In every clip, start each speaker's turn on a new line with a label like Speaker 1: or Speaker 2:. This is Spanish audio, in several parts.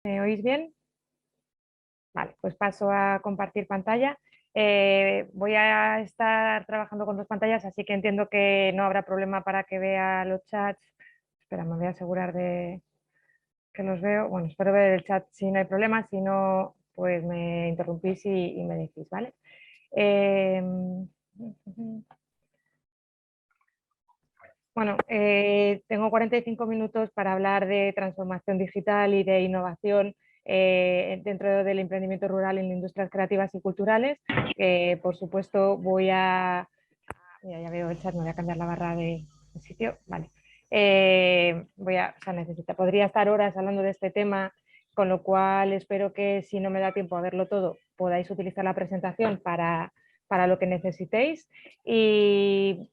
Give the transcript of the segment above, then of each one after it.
Speaker 1: ¿Me oís bien? Vale, pues paso a compartir pantalla. Voy a estar trabajando con dos pantallas, así que entiendo que no habrá problema para que vea los chats. Espera, me voy a asegurar de que los veo. Bueno, espero ver el chat si no hay problema, si no, pues me interrumpís y me decís, ¿vale? Eh, Bueno, tengo 45 minutos para hablar de transformación digital y de innovación dentro del emprendimiento rural en industrias creativas y culturales. Por supuesto, mira, ya veo el chat, me voy a cambiar la barra de sitio. Vale. O sea, podría estar horas hablando de este tema, con lo cual espero que si no me da tiempo a verlo todo, podáis utilizar la presentación para lo que necesitéis. Y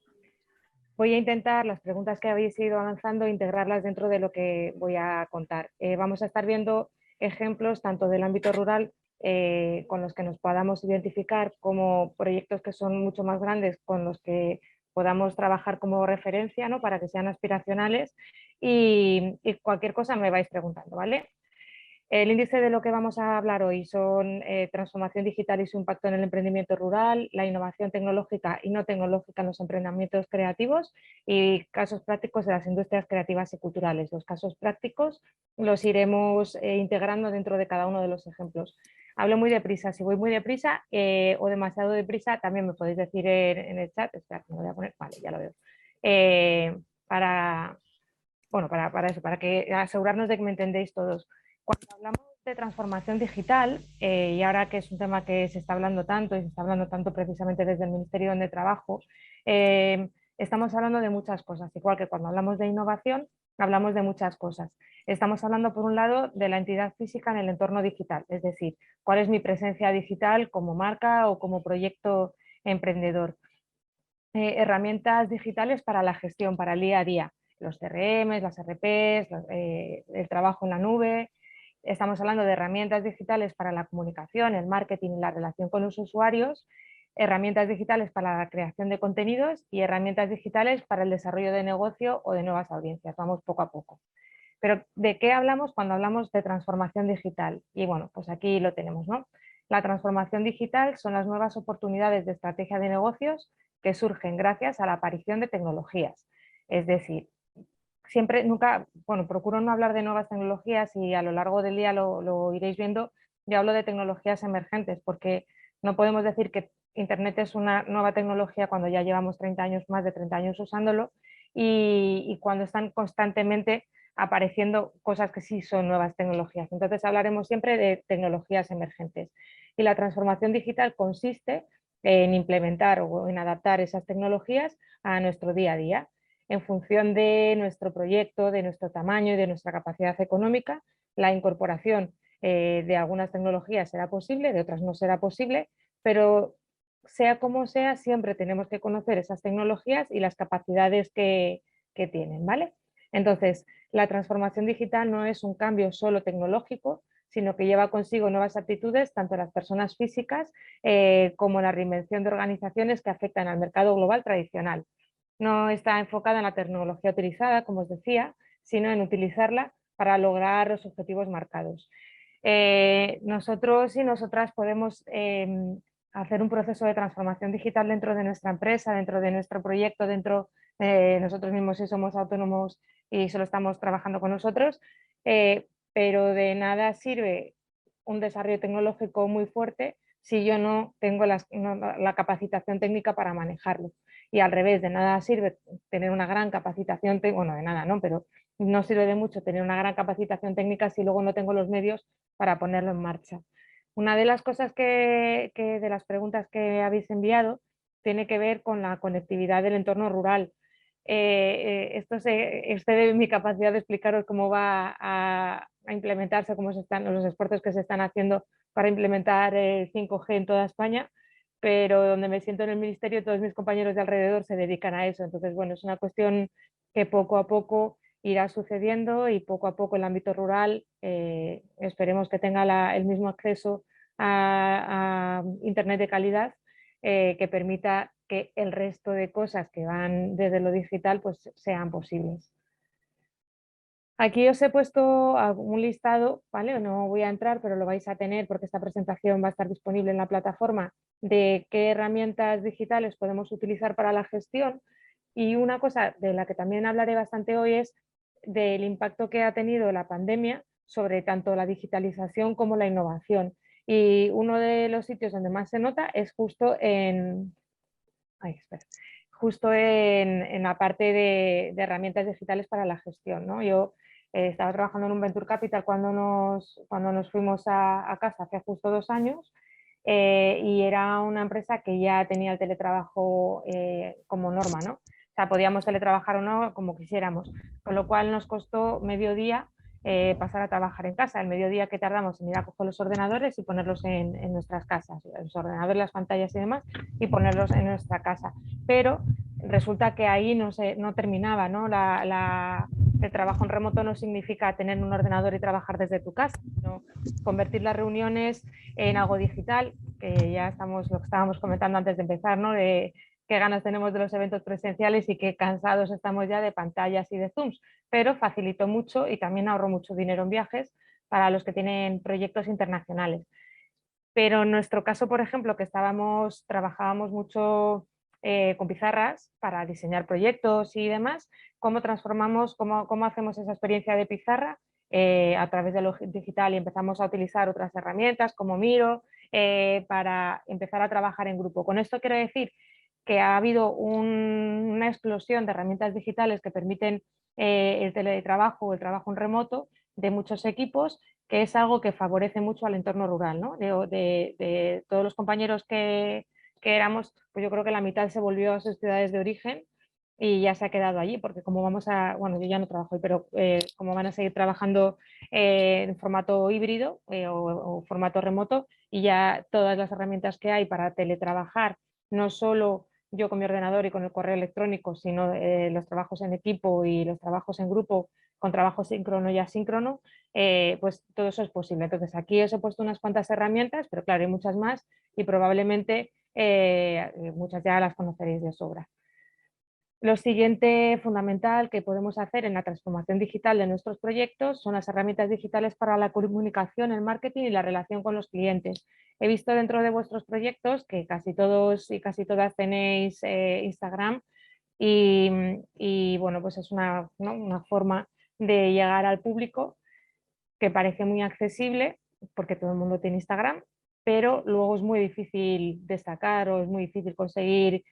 Speaker 1: voy a intentar las preguntas que habéis ido avanzando, integrarlas dentro de lo que voy a contar. Vamos a estar viendo ejemplos tanto del ámbito rural con los que nos podamos identificar como proyectos que son mucho más grandes con los que podamos trabajar como referencia, ¿no? Para que sean aspiracionales y cualquier cosa me vais preguntando, ¿vale? El índice de lo que vamos a hablar hoy son transformación digital y su impacto en el emprendimiento rural, la innovación tecnológica y no tecnológica en los emprendimientos creativos y casos prácticos de las industrias creativas y culturales. Los casos prácticos los iremos integrando dentro de cada uno de los ejemplos. Hablo muy deprisa, si voy muy deprisa o demasiado deprisa, también me podéis decir en el chat. Espera, me voy a poner, vale, ya lo veo. Para, bueno, para eso, para que asegurarnos de que me entendéis todos. Cuando hablamos de transformación digital, y ahora que es un tema que se está hablando tanto y se está hablando tanto precisamente desde el Ministerio de Trabajo, estamos hablando de muchas cosas, igual que cuando hablamos de innovación, hablamos de muchas cosas. Estamos hablando, por un lado, de la entidad física en el entorno digital, es decir, cuál es mi presencia digital como marca o como proyecto emprendedor. Herramientas digitales para la gestión, para el día a día, los CRM, las RPs, el trabajo en la nube. Estamos hablando de herramientas digitales para la comunicación, el marketing y la relación con los usuarios, herramientas digitales para la creación de contenidos y herramientas digitales para el desarrollo de negocio o de nuevas audiencias. Vamos poco a poco. Pero ¿de qué hablamos cuando hablamos de transformación digital? Y bueno, pues aquí lo tenemos, ¿no? La transformación digital son las nuevas oportunidades de estrategia de negocios que surgen gracias a la aparición de tecnologías. Es decir, siempre, nunca, bueno, procuro no hablar de nuevas tecnologías y a lo largo del día lo iréis viendo. Yo hablo de tecnologías emergentes porque no podemos decir que Internet es una nueva tecnología cuando ya llevamos 30 años, más de 30 años usándolo y cuando están constantemente apareciendo cosas que sí son nuevas tecnologías. Entonces hablaremos siempre de tecnologías emergentes. Y la transformación digital consiste en implementar o en adaptar esas tecnologías a nuestro día a día en función de nuestro proyecto, de nuestro tamaño y de nuestra capacidad económica. La incorporación de algunas tecnologías será posible, de otras no será posible, pero sea como sea, siempre tenemos que conocer esas tecnologías y las capacidades que tienen, ¿vale? Entonces, la transformación digital no es un cambio solo tecnológico, sino que lleva consigo nuevas actitudes, tanto en las personas físicas como en la reinvención de organizaciones que afectan al mercado global tradicional. No está enfocada en la tecnología utilizada, como os decía, sino en utilizarla para lograr los objetivos marcados. Nosotros y nosotras podemos hacer un proceso de transformación digital dentro de nuestra empresa, dentro de nuestro proyecto, dentro de nosotros mismos si somos autónomos y solo estamos trabajando con nosotros, pero de nada sirve un desarrollo tecnológico muy fuerte si yo no tengo la capacitación técnica para manejarlo. Y al revés, de nada sirve tener una gran capacitación, bueno, de nada, ¿no? Pero no sirve de mucho tener una gran capacitación técnica si luego no tengo los medios para ponerlo en marcha. Una de las cosas de las preguntas que habéis enviado tiene que ver con la conectividad del entorno rural. Esto se excede mi capacidad de explicaros cómo va a implementarse, cómo se están los esfuerzos que se están haciendo para implementar el 5G en toda España, pero donde me siento en el ministerio, todos mis compañeros de alrededor se dedican a eso. Entonces, bueno, es una cuestión que poco a poco irá sucediendo y poco a poco el ámbito rural esperemos que tenga el mismo acceso a Internet de calidad que permita que el resto de cosas que van desde lo digital pues sean posibles. Aquí os he puesto un listado, ¿vale? No voy a entrar, pero lo vais a tener porque esta presentación va a estar disponible en la plataforma de qué herramientas digitales podemos utilizar para la gestión. Y una cosa de la que también hablaré bastante hoy es del impacto que ha tenido la pandemia sobre tanto la digitalización como la innovación. Y uno de los sitios donde más se nota es justo en, ay, espera, justo en la parte de herramientas digitales para la gestión, ¿no? Yo estaba trabajando en un Venture Capital cuando nos fuimos a casa hace justo 2 años, y era una empresa que ya tenía el teletrabajo como norma, ¿no? O sea, podíamos teletrabajar o no como quisiéramos, con lo cual nos costó medio día pasar a trabajar en casa, el mediodía que tardamos en ir a coger los ordenadores y ponerlos en nuestras casas, los ordenadores, las pantallas y demás, y ponerlos en nuestra casa. Pero resulta que ahí no terminaba, ¿no? El trabajo en remoto no significa tener un ordenador y trabajar desde tu casa, sino convertir las reuniones en algo digital, que ya estamos, lo que estábamos comentando antes de empezar, ¿no? De qué ganas tenemos de los eventos presenciales y qué cansados estamos ya de pantallas y de Zooms, pero facilitó mucho y también ahorró mucho dinero en viajes para los que tienen proyectos internacionales. Pero en nuestro caso, por ejemplo, que trabajábamos mucho con pizarras para diseñar proyectos y demás, ¿cómo transformamos, cómo hacemos esa experiencia de pizarra a través de lo digital y empezamos a utilizar otras herramientas como Miro para empezar a trabajar en grupo? Con esto quiero decir que ha habido una explosión de herramientas digitales que permiten el teletrabajo o el trabajo en remoto de muchos equipos, que es algo que favorece mucho al entorno rural, ¿no? De todos los compañeros que éramos, pues yo creo que la mitad se volvió a sus ciudades de origen y ya se ha quedado allí, porque como vamos a, bueno, yo ya no trabajo, pero como van a seguir trabajando en formato híbrido o formato remoto, y ya todas las herramientas que hay para teletrabajar, no solo yo con mi ordenador y con el correo electrónico, sino los trabajos en equipo y los trabajos en grupo, con trabajo síncrono y asíncrono, pues todo eso es posible. Entonces aquí os he puesto unas cuantas herramientas, pero claro, hay muchas más y probablemente muchas ya las conoceréis de sobra. Lo siguiente fundamental que podemos hacer en la transformación digital de nuestros proyectos son las herramientas digitales para la comunicación, el marketing y la relación con los clientes. He visto dentro de vuestros proyectos que casi todos y casi todas tenéis Instagram y, bueno, pues es ¿no? una forma de llegar al público que parece muy accesible porque todo el mundo tiene Instagram, pero luego es muy difícil destacar o es muy difícil conseguir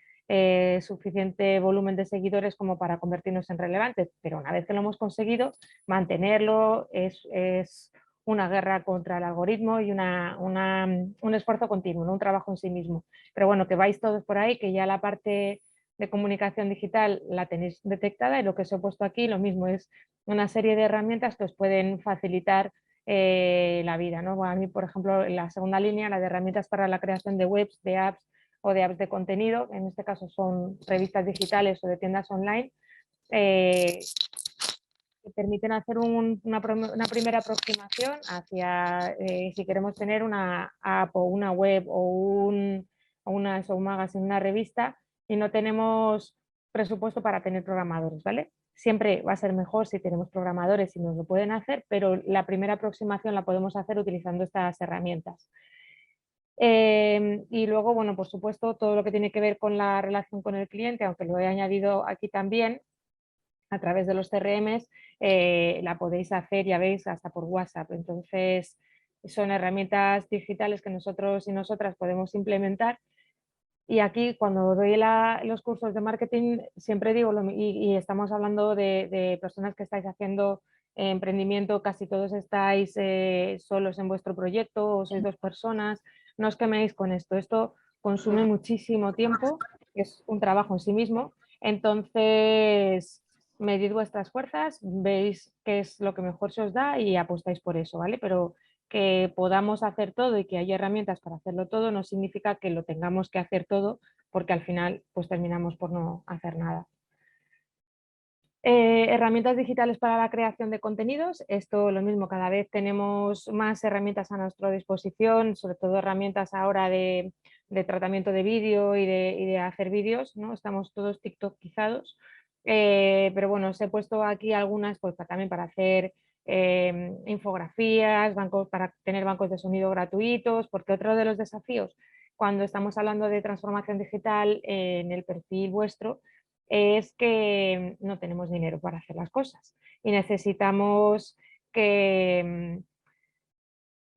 Speaker 1: suficiente volumen de seguidores como para convertirnos en relevantes. Pero una vez que lo hemos conseguido, mantenerlo es una guerra contra el algoritmo y un esfuerzo continuo, ¿no? Un trabajo en sí mismo. Pero bueno, que vais todos por ahí, que ya la parte de comunicación digital la tenéis detectada y lo que os he puesto aquí lo mismo es una serie de herramientas que os pueden facilitar la vida, ¿no? Bueno, a mí, por ejemplo, en la segunda línea, la de herramientas para la creación de webs, de apps o de apps de contenido, en este caso son revistas digitales o de tiendas online, eh, que permiten hacer una primera aproximación hacia si queremos tener una app o una web o un magazine, una revista, y no tenemos presupuesto para tener programadores, ¿vale? Siempre va a ser mejor si tenemos programadores y nos lo pueden hacer, pero la primera aproximación la podemos hacer utilizando estas herramientas. Y luego, bueno, por supuesto, todo lo que tiene que ver con la relación con el cliente, aunque lo he añadido aquí también, a través de los CRMs, la podéis hacer, ya veis, hasta por WhatsApp. Entonces, son herramientas digitales que nosotros y nosotras podemos implementar. Y aquí, cuando doy los cursos de marketing, siempre digo, y estamos hablando de personas que estáis haciendo emprendimiento, casi todos estáis solos en vuestro proyecto o sois 2 personas, no os queméis con esto. Esto consume muchísimo tiempo, es un trabajo en sí mismo. Entonces, medid vuestras fuerzas, veis qué es lo que mejor se os da y apostáis por eso, ¿vale? Pero que podamos hacer todo y que haya herramientas para hacerlo todo no significa que lo tengamos que hacer todo, porque al final pues terminamos por no hacer nada. Herramientas digitales para la creación de contenidos. Esto lo mismo, cada vez tenemos más herramientas a nuestra disposición, sobre todo herramientas ahora de tratamiento de vídeo y de hacer vídeos, ¿no? Estamos todos tiktokizados. pero bueno, os he puesto aquí algunas pues, también para hacer infografías, bancos, para tener bancos de sonido gratuitos, porque otro de los desafíos cuando estamos hablando de transformación digital en el perfil vuestro es que no tenemos dinero para hacer las cosas y necesitamos que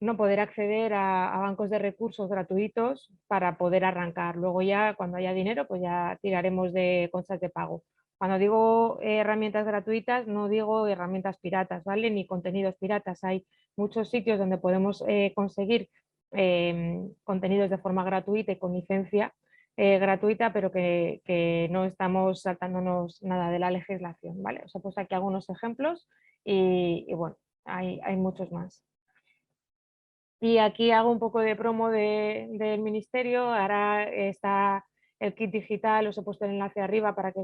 Speaker 1: no poder acceder a bancos de recursos gratuitos para poder arrancar. Luego ya cuando haya dinero pues ya tiraremos de cosas de pago. Cuando digo herramientas gratuitas no digo herramientas piratas, ¿vale? Ni contenidos piratas. Hay muchos sitios donde podemos conseguir contenidos de forma gratuita y con licencia gratuita, pero que no estamos saltándonos nada de la legislación, ¿vale? Os he puesto aquí algunos ejemplos y bueno, hay muchos más. Y aquí hago un poco de promo del ministerio. Ahora está el kit digital, os he puesto el enlace arriba para que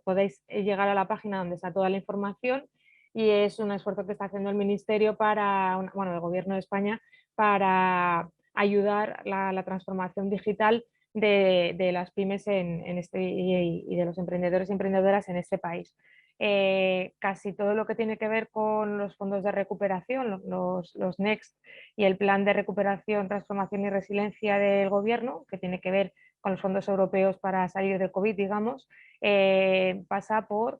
Speaker 1: podáis llegar a la página donde está toda la información, y es un esfuerzo que está haciendo el ministerio bueno, el gobierno de España para ayudar la transformación digital de las pymes y de los emprendedores y emprendedoras en este país. Casi todo lo que tiene que ver con los fondos de recuperación, los Next y el plan de recuperación, transformación y resiliencia del gobierno, que tiene que ver con los fondos europeos para salir del COVID, digamos, pasa por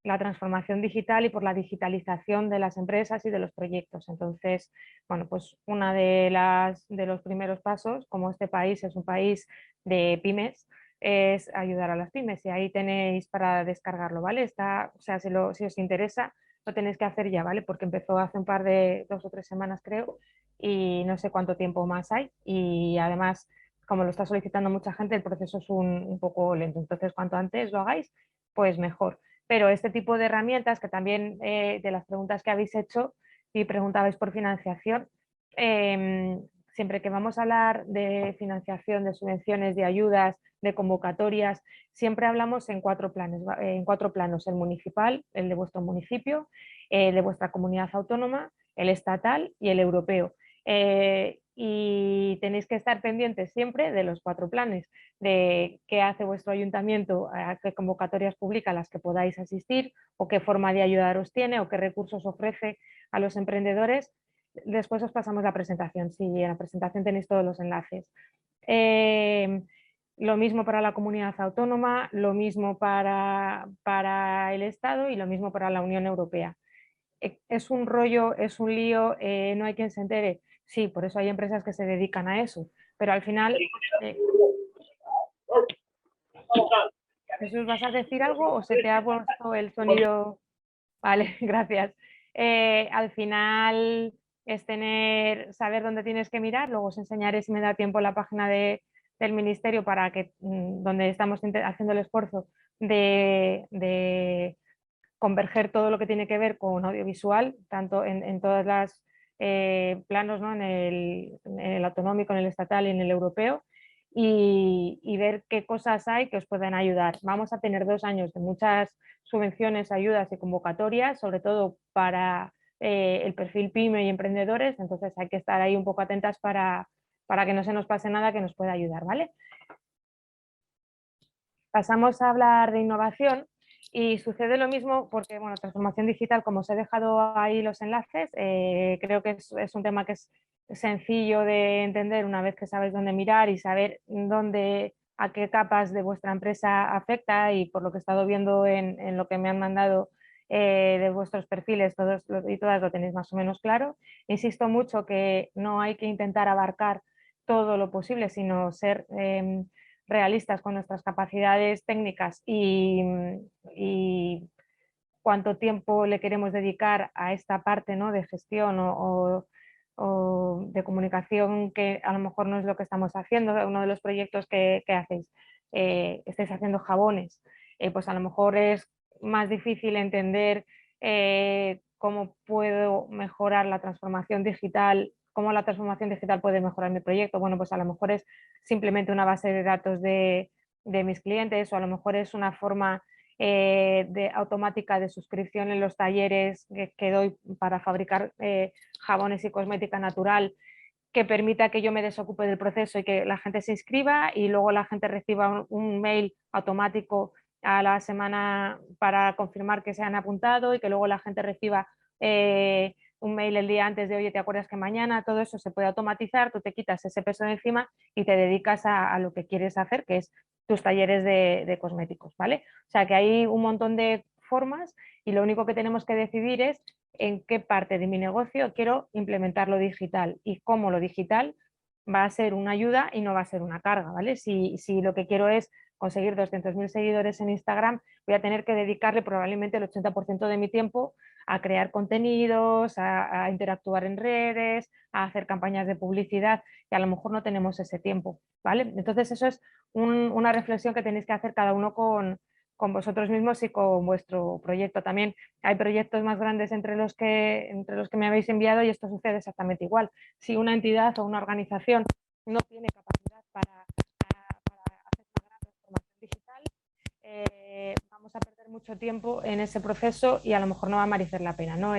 Speaker 1: la transformación digital y por la digitalización de las empresas y de los proyectos. Entonces, bueno, pues una de los primeros pasos, como este país es un país de pymes, es ayudar a las pymes, y ahí tenéis para descargarlo, ¿vale? O sea, si os interesa, lo tenéis que hacer ya, ¿vale? Porque empezó hace un par de 2 o 3 semanas, creo, y no sé cuánto tiempo más hay, y además, como lo está solicitando mucha gente, el proceso es un poco lento. Entonces, cuanto antes lo hagáis, pues mejor. Pero este tipo de herramientas, que también de las preguntas que habéis hecho y preguntabais por financiación, siempre que vamos a hablar de financiación, de subvenciones, de ayudas, de convocatorias, siempre hablamos en 4 planes, en 4 planos: el municipal, el de vuestro municipio, el de vuestra comunidad autónoma, el estatal y el europeo. Y tenéis que estar pendientes siempre de los 4 planes, de qué hace vuestro ayuntamiento, a qué convocatorias publica a las que podáis asistir, o qué forma de ayudaros tiene, o qué recursos ofrece a los emprendedores. Después os pasamos la presentación, sí, en la presentación tenéis todos los enlaces. Lo mismo para la comunidad autónoma, lo mismo para el Estado y lo mismo para la Unión Europea. Es un rollo, es un lío, no hay quien se entere. Sí, por eso hay empresas que se dedican a eso, pero al final... Jesús, ¿vas a decir algo o se te ha puesto el sonido? Vale, gracias. Al final es saber dónde tienes que mirar. Luego os enseñaré, si me da tiempo, la página del ministerio para donde estamos haciendo el esfuerzo de converger todo lo que tiene que ver con audiovisual, tanto en todas las planos, ¿no? En el autonómico, en el estatal y en el europeo, y ver qué cosas hay que os puedan ayudar. Vamos a tener 2 años de muchas subvenciones, ayudas y convocatorias, sobre todo para el perfil PYME y emprendedores, entonces hay que estar ahí un poco atentas para que no se nos pase nada que nos pueda ayudar, ¿vale? Pasamos a hablar de innovación y sucede lo mismo porque, bueno, transformación digital, como os he dejado ahí los enlaces, creo que es un tema que es sencillo de entender una vez que sabéis dónde mirar y saber a qué capas de vuestra empresa afecta, y por lo que he estado viendo en lo que me han mandado de vuestros perfiles, todos y todas lo tenéis más o menos claro. Insisto mucho que no hay que intentar abarcar todo lo posible, sino ser realistas con nuestras capacidades técnicas y cuánto tiempo le queremos dedicar a esta parte, ¿no? De gestión o de comunicación, que a lo mejor no es lo que estamos haciendo. Uno de los proyectos que hacéis, estáis haciendo jabones, pues a lo mejor es más difícil entender cómo puedo mejorar la transformación digital, cómo la transformación digital puede mejorar mi proyecto. Bueno, pues a lo mejor es simplemente una base de datos de mis clientes, o a lo mejor es una forma automática de suscripción en los talleres que doy para fabricar jabones y cosmética natural, que permita que yo me desocupe del proceso y que la gente se inscriba y luego la gente reciba un mail automático a la semana para confirmar que se han apuntado y que luego la gente reciba un mail el día antes de, oye, ¿te acuerdas que mañana? Todo eso se puede automatizar, tú te quitas ese peso de encima y te dedicas a lo que quieres hacer, que es tus talleres de cosméticos, ¿vale? O sea que hay un montón de formas y lo único que tenemos que decidir es en qué parte de mi negocio quiero implementar lo digital y cómo lo digital va a ser una ayuda y no va a ser una carga, ¿vale? Si lo que quiero es conseguir 200.000 seguidores en Instagram, voy a tener que dedicarle probablemente el 80% de mi tiempo a crear contenidos, a interactuar en redes, a hacer campañas de publicidad, y a lo mejor no tenemos ese tiempo, ¿vale? Entonces eso es una reflexión que tenéis que hacer cada uno con vosotros mismos y con vuestro proyecto. También hay proyectos más grandes entre los que me habéis enviado y esto sucede exactamente igual. Si una entidad o una organización no tiene capacidad para hacer una gran transformación digital, vamos a perder mucho tiempo en ese proceso y a lo mejor no va a merecer la pena, ¿no?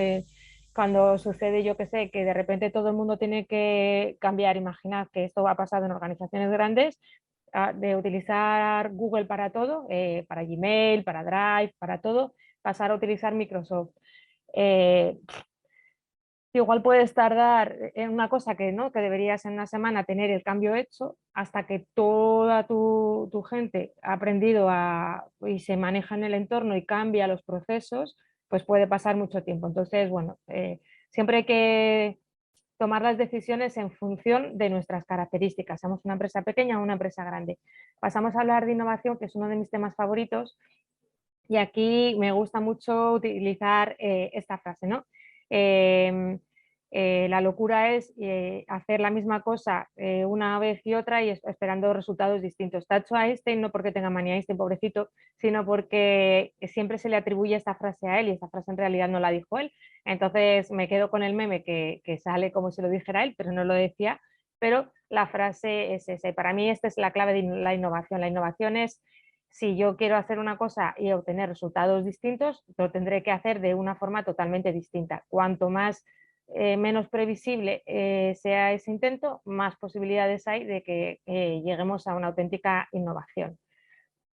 Speaker 1: Cuando sucede, yo que sé, que de repente todo el mundo tiene que cambiar, imaginad que esto ha pasado en organizaciones grandes, de utilizar Google para todo, para Gmail, para Drive, para todo, pasar a utilizar Microsoft. Eh, Igual puedes tardar en una cosa que, ¿no? que deberías en una semana tener el cambio hecho hasta que toda tu gente ha aprendido y se maneja en el entorno y cambia los procesos, pues puede pasar mucho tiempo. Entonces, bueno, siempre hay que tomar las decisiones en función de nuestras características. Somos una empresa pequeña o una empresa grande. Pasamos a hablar de innovación, que es uno de mis temas favoritos, y aquí me gusta mucho utilizar esta frase, ¿no? Eh, la locura es hacer la misma cosa una vez y otra y esperando resultados distintos. Tacho a Einstein no porque tenga manía Einstein, pobrecito, sino porque siempre se le atribuye esta frase a él y esta frase en realidad no la dijo él. Entonces me quedo con el meme que sale como si lo dijera él, pero no lo decía. Pero la frase es esa. Y para mí esta es la clave de la innovación. La innovación es, si yo quiero hacer una cosa y obtener resultados distintos, lo tendré que hacer de una forma totalmente distinta. Cuanto más menos previsible sea ese intento, más posibilidades hay de que lleguemos a una auténtica innovación.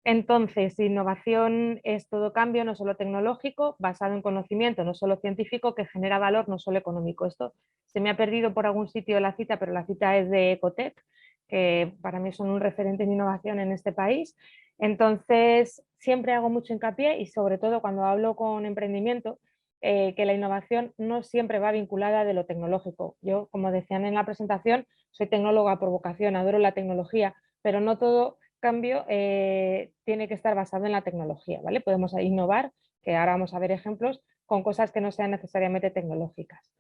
Speaker 1: Entonces, innovación es todo cambio, no solo tecnológico, basado en conocimiento, no solo científico, que genera valor, no solo económico. Esto se me ha perdido por algún sitio la cita, pero la cita es de Ecotec, que para mí son un referente en innovación en este país. Entonces, siempre hago mucho hincapié y sobre todo cuando hablo con emprendimiento, que la innovación no siempre va vinculada de lo tecnológico. Yo, como decían en la presentación, soy tecnóloga por vocación, adoro la tecnología, pero no todo cambio tiene que estar basado en la tecnología, ¿vale? Podemos innovar, que ahora vamos a ver ejemplos, con cosas que no sean necesariamente tecnológicas.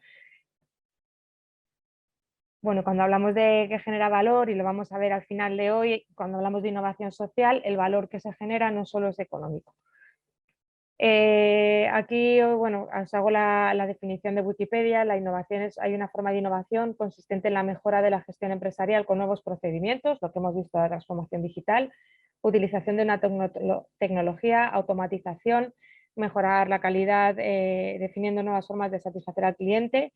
Speaker 1: Bueno, cuando hablamos de que genera valor, y lo vamos a ver al final de hoy, cuando hablamos de innovación social, el valor que se genera no solo es económico. Aquí, bueno, os hago la definición de Wikipedia. La innovación hay una forma de innovación consistente en la mejora de la gestión empresarial con nuevos procedimientos, lo que hemos visto, la transformación digital, utilización de una tecnología, automatización, mejorar la calidad, definiendo nuevas formas de satisfacer al cliente,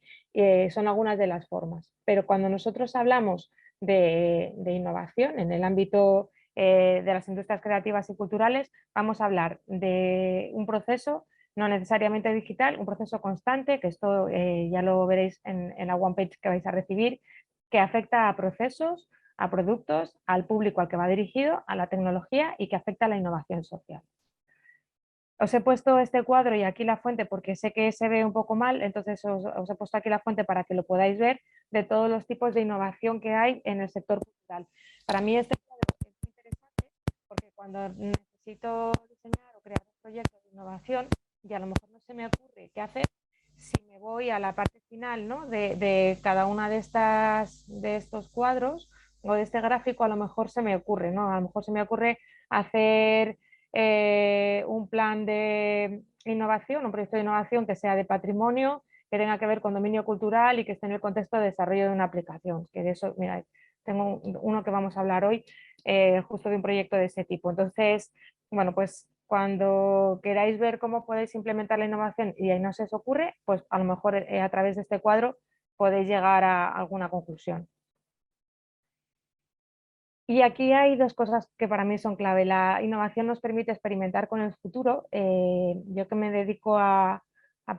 Speaker 1: son algunas de las formas. Pero cuando nosotros hablamos de innovación en el ámbito de las industrias creativas y culturales, vamos a hablar de un proceso no necesariamente digital, un proceso constante, que esto ya lo veréis en la one page que vais a recibir, que afecta a procesos, a productos, al público al que va dirigido, a la tecnología y que afecta a la innovación social. Os he puesto este cuadro y aquí la fuente porque sé que se ve un poco mal, entonces os he puesto aquí la fuente para que lo podáis ver, de todos los tipos de innovación que hay en el sector cultural. Para mí este cuadro es muy interesante porque cuando necesito diseñar o crear proyectos de innovación y a lo mejor no se me ocurre qué hacer, si me voy a la parte final, ¿no? de cada una de estos cuadros o de este gráfico, a lo mejor se me ocurre, ¿no? A lo mejor se me ocurre hacer un plan de innovación, un proyecto de innovación que sea de patrimonio, que tenga que ver con dominio cultural y que esté en el contexto de desarrollo de una aplicación. Que de eso, mira, tengo uno que vamos a hablar hoy, justo de un proyecto de ese tipo. Entonces, bueno, pues cuando queráis ver cómo podéis implementar la innovación y ahí no se os ocurre, pues a lo mejor a través de este cuadro podéis llegar a alguna conclusión. Y aquí hay dos cosas que para mí son clave. La innovación nos permite experimentar con el futuro. Yo que me dedico a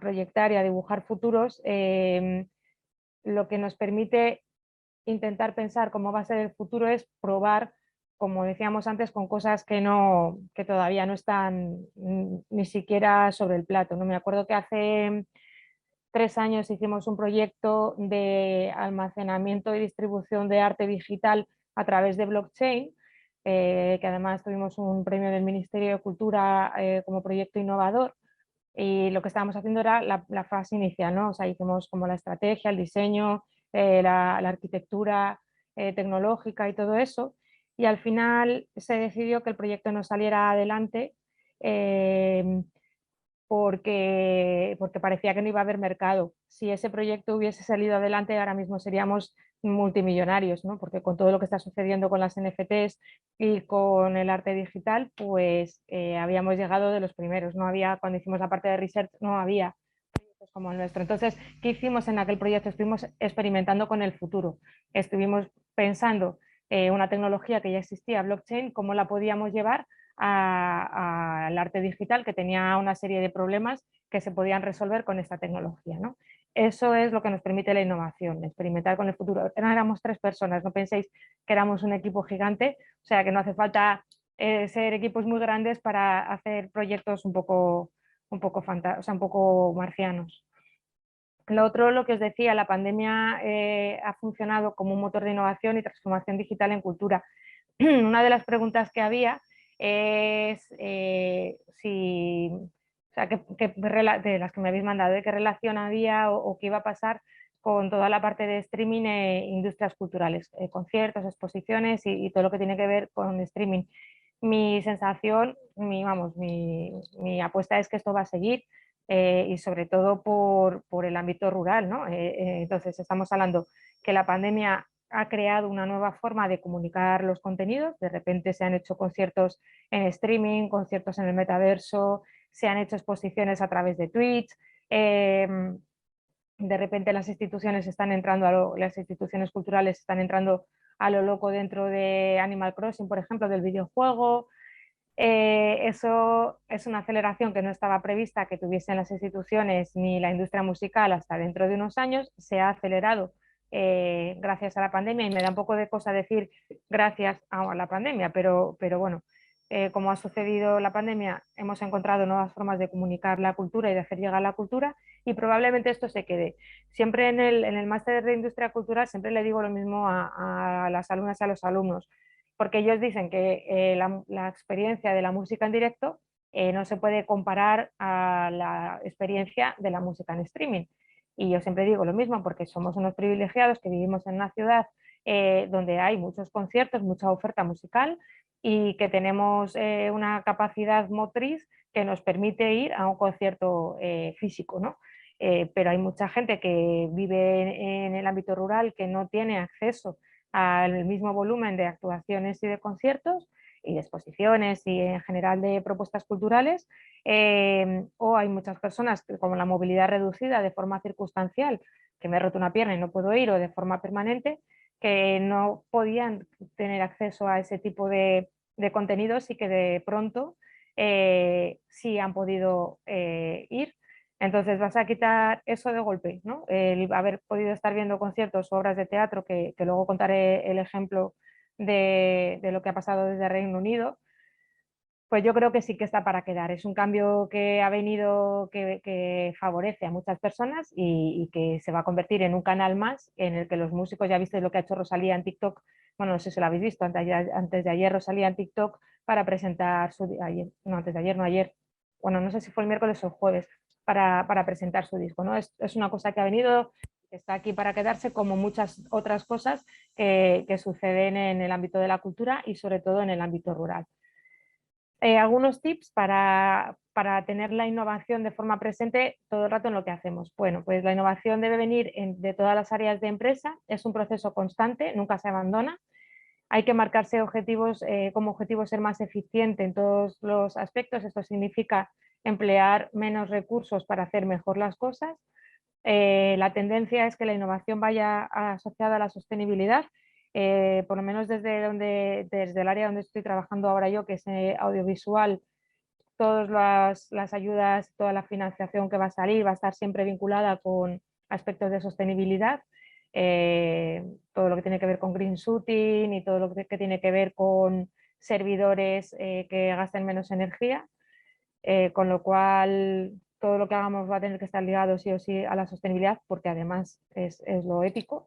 Speaker 1: proyectar y a dibujar futuros, lo que nos permite intentar pensar cómo va a ser el futuro es probar, como decíamos antes, con cosas que todavía no están ni siquiera sobre el plato, ¿no? Me acuerdo que hace 3 años hicimos un proyecto de almacenamiento y distribución de arte digital a través de blockchain, que además tuvimos un premio del Ministerio de Cultura como proyecto innovador. Y lo que estábamos haciendo era la fase inicial, ¿no? O sea, hicimos como la estrategia, el diseño, la arquitectura tecnológica y todo eso. Y al final se decidió que el proyecto no saliera adelante eh, porque parecía que no iba a haber mercado. Si ese proyecto hubiese salido adelante, ahora mismo seríamos multimillonarios, ¿no? Porque con todo lo que está sucediendo con las NFTs y con el arte digital, pues habíamos llegado de los primeros. No había, cuando hicimos la parte de research, no había proyectos como el nuestro. Entonces, ¿qué hicimos en aquel proyecto? Estuvimos experimentando con el futuro. Estuvimos pensando una tecnología que ya existía, blockchain, cómo la podíamos llevar al arte digital, que tenía una serie de problemas que se podían resolver con esta tecnología, ¿no? Eso es lo que nos permite la innovación, experimentar con el futuro. Éramos 3 personas, no penséis que éramos un equipo gigante, o sea que no hace falta ser equipos muy grandes para hacer proyectos o sea, un poco marcianos. Lo otro, lo que os decía, la pandemia ha funcionado como un motor de innovación y transformación digital en cultura. Una de las preguntas que había es si, o sea, de las que me habéis mandado, de qué relación había o qué iba a pasar con toda la parte de streaming e industrias culturales, conciertos, exposiciones y todo lo que tiene que ver con streaming. Mi sensación, mi apuesta es que esto va a seguir y sobre todo por el ámbito rural, ¿no? Entonces estamos hablando que la pandemia ha creado una nueva forma de comunicar los contenidos. De repente se han hecho conciertos en streaming, conciertos en el metaverso, se han hecho exposiciones a través de Twitch. De repente las instituciones están entrando las instituciones culturales están entrando a lo loco dentro de Animal Crossing, por ejemplo, del videojuego. Eso es una aceleración que no estaba prevista que tuviesen las instituciones ni la industria musical hasta dentro de unos años. Se ha acelerado gracias a la pandemia y me da un poco de cosa decir gracias a la pandemia, pero bueno, como ha sucedido la pandemia, hemos encontrado nuevas formas de comunicar la cultura y de hacer llegar la cultura y probablemente esto se quede. Siempre en el máster de industria cultural siempre le digo lo mismo a las alumnas y a los alumnos porque ellos dicen que la experiencia de la música en directo no se puede comparar a la experiencia de la música en streaming. Y yo siempre digo lo mismo porque somos unos privilegiados que vivimos en una ciudad donde hay muchos conciertos, mucha oferta musical y que tenemos una capacidad motriz que nos permite ir a un concierto físico, ¿no? Pero hay mucha gente que vive en el ámbito rural que no tiene acceso al mismo volumen de actuaciones y de conciertos y de exposiciones y en general de propuestas culturales, o hay muchas personas que con la movilidad reducida de forma circunstancial, que me he roto una pierna y no puedo ir, o de forma permanente, que no podían tener acceso a ese tipo de contenidos y que de pronto sí han podido ir. Entonces vas a quitar eso de golpe, ¿no? El haber podido estar viendo conciertos o obras de teatro, que luego contaré el ejemplo de lo que ha pasado desde Reino Unido, pues yo creo que sí que está para quedar. Es un cambio que ha venido, que favorece a muchas personas y que se va a convertir en un canal más en el que los músicos, ya visteis lo que ha hecho Rosalía en TikTok, bueno, no sé si lo habéis visto, antes de ayer Rosalía en TikTok para presentar ayer, no, antes de ayer, no ayer, bueno, no sé si fue el miércoles o el jueves, para presentar su disco, ¿no? Es una cosa que ha venido, que está aquí para quedarse, como muchas otras cosas que suceden en el ámbito de la cultura y sobre todo en el ámbito rural. Algunos tips para tener la innovación de forma presente todo el rato en lo que hacemos. Bueno, pues la innovación debe venir de todas las áreas de empresa, es un proceso constante, nunca se abandona. Hay que marcarse objetivos, como objetivo ser más eficiente en todos los aspectos. Esto significa emplear menos recursos para hacer mejor las cosas. La tendencia es que la innovación vaya asociada a la sostenibilidad por lo menos desde el área donde estoy trabajando ahora yo, que es audiovisual, todas las ayudas, toda la financiación que va a salir va a estar siempre vinculada con aspectos de sostenibilidad, todo lo que tiene que ver con green shooting y todo lo que tiene que ver con servidores que gasten menos energía, con lo cual todo lo que hagamos va a tener que estar ligado sí o sí a la sostenibilidad, porque además es lo ético.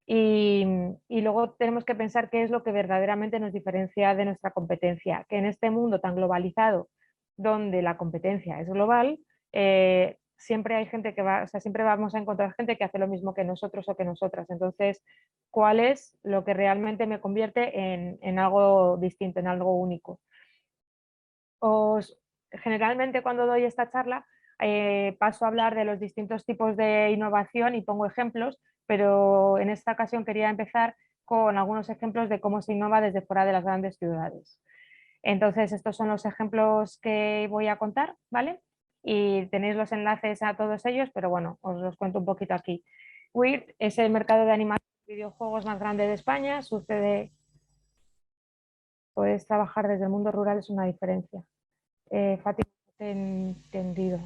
Speaker 1: Y, y, luego tenemos que pensar qué es lo que verdaderamente nos diferencia de nuestra competencia, que en este mundo tan globalizado, donde la competencia es global, siempre hay gente que va, o sea, siempre vamos a encontrar gente que hace lo mismo que nosotros o que nosotras. Entonces, ¿cuál es lo que realmente me convierte en algo distinto, en algo único? Os, generalmente cuando doy esta charla paso a hablar de los distintos tipos de innovación y pongo ejemplos, pero en esta ocasión quería empezar con algunos ejemplos de cómo se innova desde fuera de las grandes ciudades. Entonces, estos son los ejemplos que voy a contar, ¿vale? Y tenéis los enlaces a todos ellos, pero bueno, os los cuento un poquito aquí. Weird es el mercado de animación y videojuegos más grande de España. Sucede, puedes trabajar desde el mundo rural, es una diferencia. Fátima, no te he entendido.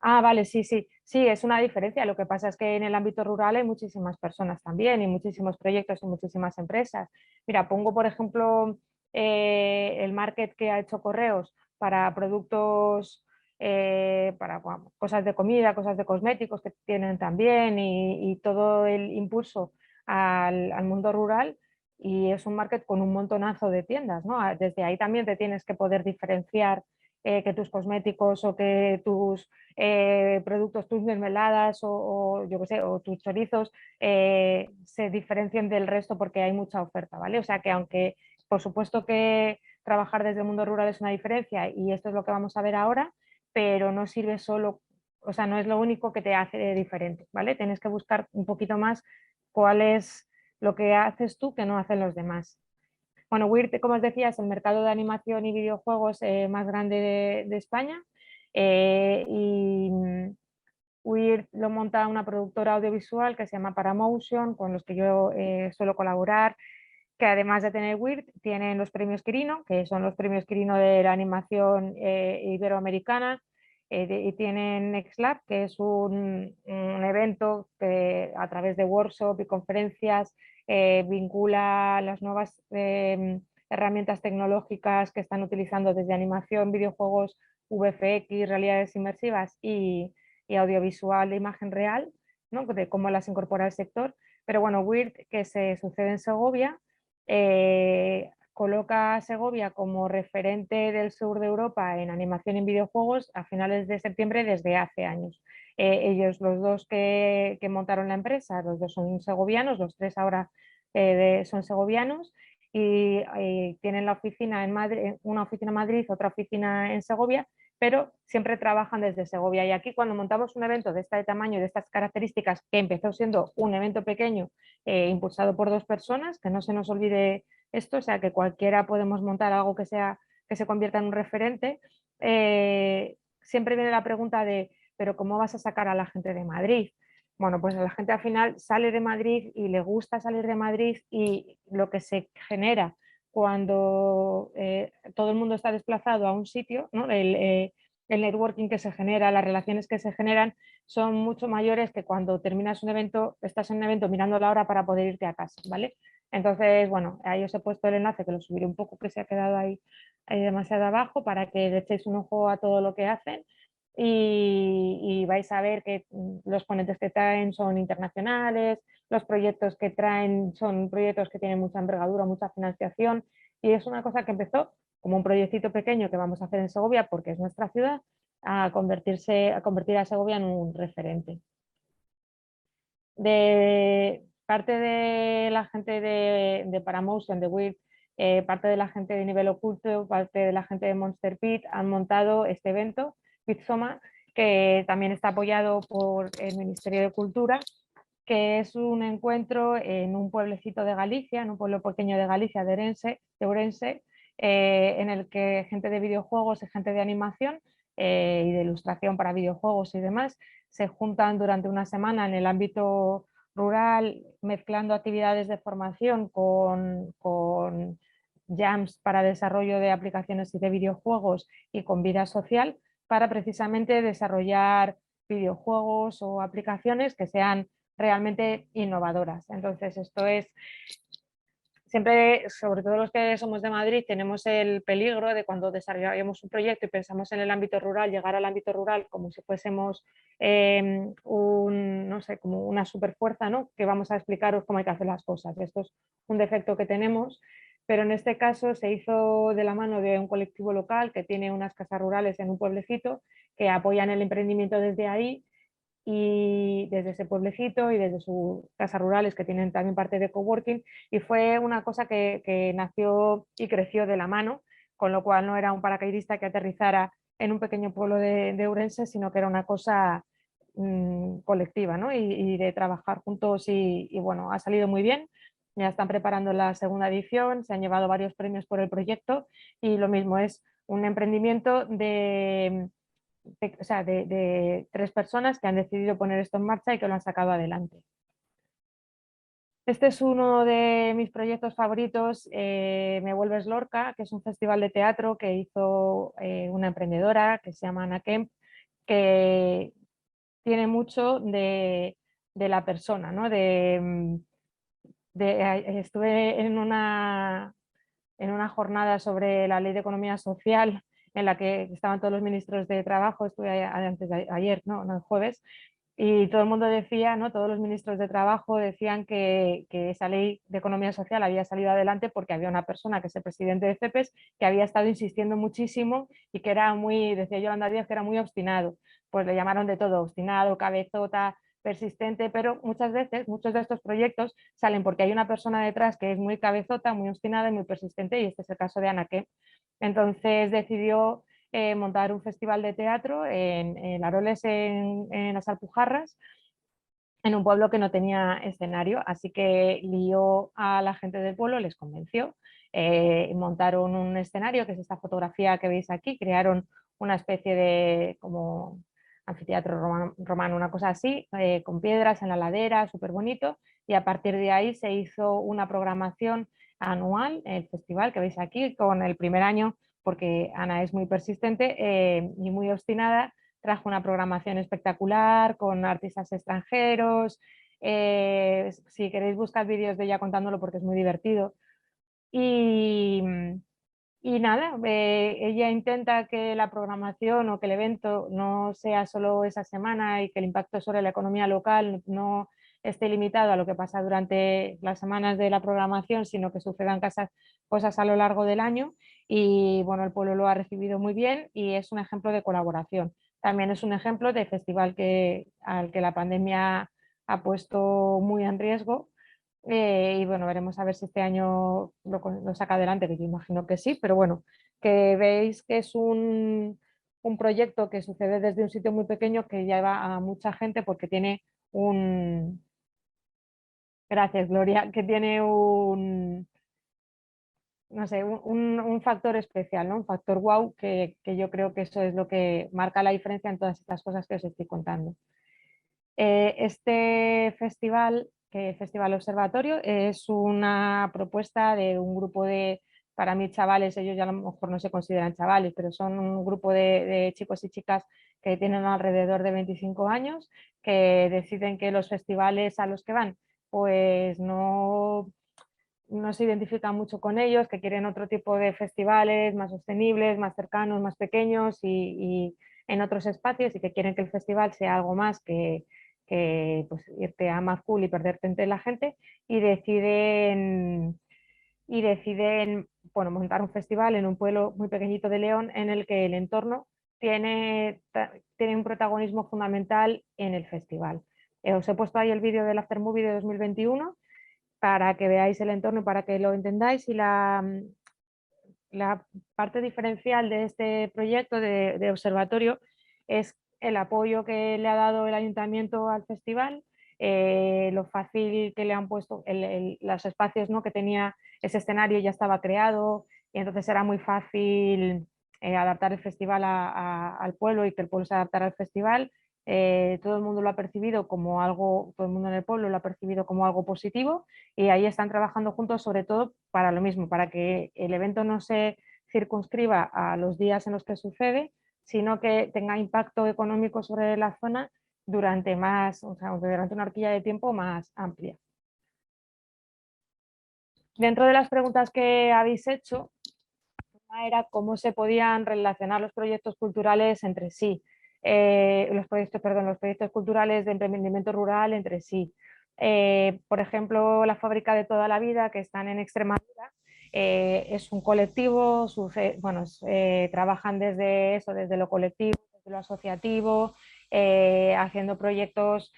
Speaker 1: Ah, vale, sí, sí, sí, es una diferencia. Lo que pasa es que en el ámbito rural hay muchísimas personas también y muchísimos proyectos y muchísimas empresas. Mira, pongo por ejemplo el market que ha hecho Correos para productos, para bueno, cosas de comida, cosas de cosméticos que tienen también y todo el impulso al mundo rural. Y es un market con un montonazo de tiendas, ¿no? Desde ahí también te tienes que poder diferenciar que tus cosméticos o que tus productos, tus mermeladas o, yo qué sé, o tus chorizos se diferencien del resto porque hay mucha oferta, ¿vale? O sea que aunque por supuesto que trabajar desde el mundo rural es una diferencia y esto es lo que vamos a ver ahora, pero no sirve solo, o sea, no es lo único que te hace diferente, ¿vale? Tienes que buscar un poquito más cuál es lo que haces tú que no hacen los demás. Bueno, Weird, como os decía, es el mercado de animación y videojuegos más grande de España. Y Weird lo monta una productora audiovisual que se llama Paramotion, con los que yo suelo colaborar, que además de tener Weird, tienen los premios Quirino, que son los premios Quirino de la animación iberoamericana, y tienen NextLab, que es un evento que a través de workshops y conferencias vincula las nuevas herramientas tecnológicas que están utilizando desde animación, videojuegos, VFX, realidades inmersivas y audiovisual de imagen real, ¿no? De cómo las incorpora el sector. Pero bueno, Weird, que se sucede en Segovia, coloca a Segovia como referente del sur de Europa en animación en videojuegos a finales de septiembre desde hace años. Ellos, los dos que montaron la empresa, los dos son segovianos, los tres ahora son segovianos y tienen la oficina en Madrid, una oficina en Madrid, otra oficina en Segovia, pero siempre trabajan desde Segovia. Y aquí cuando montamos un evento de este tamaño y de estas características, que empezó siendo un evento pequeño, impulsado por dos personas, que no se nos olvide esto, o sea, que cualquiera podemos montar algo que se convierta en un referente, siempre viene la pregunta de, pero ¿cómo vas a sacar a la gente de Madrid? Bueno, pues la gente al final sale de Madrid y le gusta salir de Madrid y lo que se genera cuando todo el mundo está desplazado a un sitio, ¿no? El networking que se genera, las relaciones que se generan son mucho mayores que cuando terminas un evento, estás en un evento mirando la hora para poder irte a casa, ¿vale? Entonces, bueno, ahí os he puesto el enlace que lo subiré un poco, que se ha quedado ahí demasiado abajo para que le echéis un ojo a todo lo que hacen y vais a ver que los ponentes que traen son internacionales, los proyectos que traen son proyectos que tienen mucha envergadura, mucha financiación y es una cosa que empezó como un proyectito pequeño que vamos a hacer en Segovia porque es nuestra ciudad a convertir a Segovia en un referente. De parte de la gente de Paramotion, de Weird, parte de la gente de Nivel Oculto, parte de la gente de Monster Pit han montado este evento, Pitsoma, que también está apoyado por el Ministerio de Cultura, que es un encuentro en un pueblecito de Galicia, en un pueblo pequeño de Galicia, de Ourense, en el que gente de videojuegos y gente de animación y de ilustración para videojuegos y demás se juntan durante una semana en el ámbito rural, mezclando actividades de formación con jams para desarrollo de aplicaciones y de videojuegos y con vida social, para precisamente desarrollar videojuegos o aplicaciones que sean realmente innovadoras. Entonces, esto es siempre, sobre todo los que somos de Madrid, tenemos el peligro de cuando desarrollamos un proyecto y pensamos en el ámbito rural, llegar al ámbito rural como si fuésemos no sé, como una superfuerza, ¿no? Que vamos a explicaros cómo hay que hacer las cosas. Esto es un defecto que tenemos, pero en este caso se hizo de la mano de un colectivo local que tiene unas casas rurales en un pueblecito que apoyan el emprendimiento desde ahí y desde ese pueblecito y desde sus casas rurales que tienen también parte de coworking, y fue una cosa que nació y creció de la mano, con lo cual no era un paracaidista que aterrizara en un pequeño pueblo de Ourense, sino que era una cosa colectiva, ¿no? Y de trabajar juntos y bueno, ha salido muy bien. Ya están preparando la segunda edición, se han llevado varios premios por el proyecto y lo mismo es un emprendimiento o sea, de 3 personas que han decidido poner esto en marcha y que lo han sacado adelante. Este es uno de mis proyectos favoritos, Me vuelves Lorca, que es un festival de teatro que hizo una emprendedora que se llama Ana Kemp, que tiene mucho de la persona, ¿no? Estuve en una jornada sobre la ley de economía social en la que estaban todos los ministros de trabajo, estuve antes de ayer, no, el jueves, y todo el mundo decía, ¿no? Todos los ministros de trabajo decían que esa ley de economía social había salido adelante porque había una persona, que es el presidente de CEPES, que había estado insistiendo muchísimo y que era muy, decía Yolanda Díaz, que era muy obstinado. Pues le llamaron de todo, obstinado, cabezota, persistente, pero muchas veces muchos de estos proyectos salen porque hay una persona detrás que es muy cabezota, muy obstinada y muy persistente, y este es el caso de Ana Kemp. Entonces decidió montar un festival de teatro en Aroles, en las Alpujarras, en un pueblo que no tenía escenario, así que lió a la gente del pueblo, les convenció, montaron un escenario, que es esta fotografía que veis aquí, crearon una especie de como anfiteatro romano, una cosa así, con piedras en la ladera, súper bonito, y a partir de ahí se hizo una programación anual, el festival que veis aquí, con el primer año, porque Ana es muy persistente y muy obstinada, trajo una programación espectacular con artistas extranjeros. Si queréis buscar vídeos de ella contándolo porque es muy divertido. Y, y nada, ella intenta que la programación o que el evento no sea solo esa semana y que el impacto sobre la economía local no esté limitado a lo que pasa durante las semanas de la programación, sino que sucedan cosas a lo largo del año. Y bueno, el pueblo lo ha recibido muy bien y es un ejemplo de colaboración. También es un ejemplo de festival al que la pandemia ha puesto muy en riesgo, y bueno, veremos a ver si este año lo saca adelante, que yo imagino que sí, pero bueno, que veis que es un proyecto que sucede desde un sitio muy pequeño que lleva a mucha gente porque tiene un, gracias Gloria, que tiene no sé, un factor especial, ¿no? Un factor wow, que yo creo que eso es lo que marca la diferencia en todas estas cosas que os estoy contando. Este festival, que Festival Observatorio, es una propuesta de un grupo de, para mí chavales, ellos ya a lo mejor no se consideran chavales, pero son un grupo de chicos y chicas que tienen alrededor de 25 años, que deciden que los festivales a los que van pues no se identifican mucho con ellos, que quieren otro tipo de festivales más sostenibles, más cercanos, más pequeños y en otros espacios, y que quieren que el festival sea algo más que pues, irte a más cool y perderte entre la gente, y deciden bueno, montar un festival en un pueblo muy pequeñito de León en el que el entorno tiene un protagonismo fundamental en el festival. Os he puesto ahí el vídeo del After Movie de 2021 para que veáis el entorno y para que lo entendáis. Y la parte diferencial de este proyecto de observatorio es el apoyo que le ha dado el ayuntamiento al festival, lo fácil que le han puesto los espacios, ¿no? Que tenía ese escenario, ya estaba creado y entonces era muy fácil adaptar el festival al pueblo y que el pueblo se adaptara al festival. todo el mundo lo ha percibido como algo, todo el mundo en el pueblo lo ha percibido como algo positivo y ahí están trabajando juntos sobre todo para lo mismo, para que el evento no se circunscriba a los días en los que sucede, sino que tenga impacto económico sobre la zona durante más, o sea, durante una horquilla de tiempo más amplia. Dentro de las preguntas que habéis hecho, una era cómo se podían relacionar los proyectos culturales entre sí, los proyectos culturales de emprendimiento rural entre sí. Por ejemplo, la Fábrica de Toda la Vida, que están en Extremadura, es un colectivo, trabajan desde eso, desde lo colectivo, desde lo asociativo, haciendo proyectos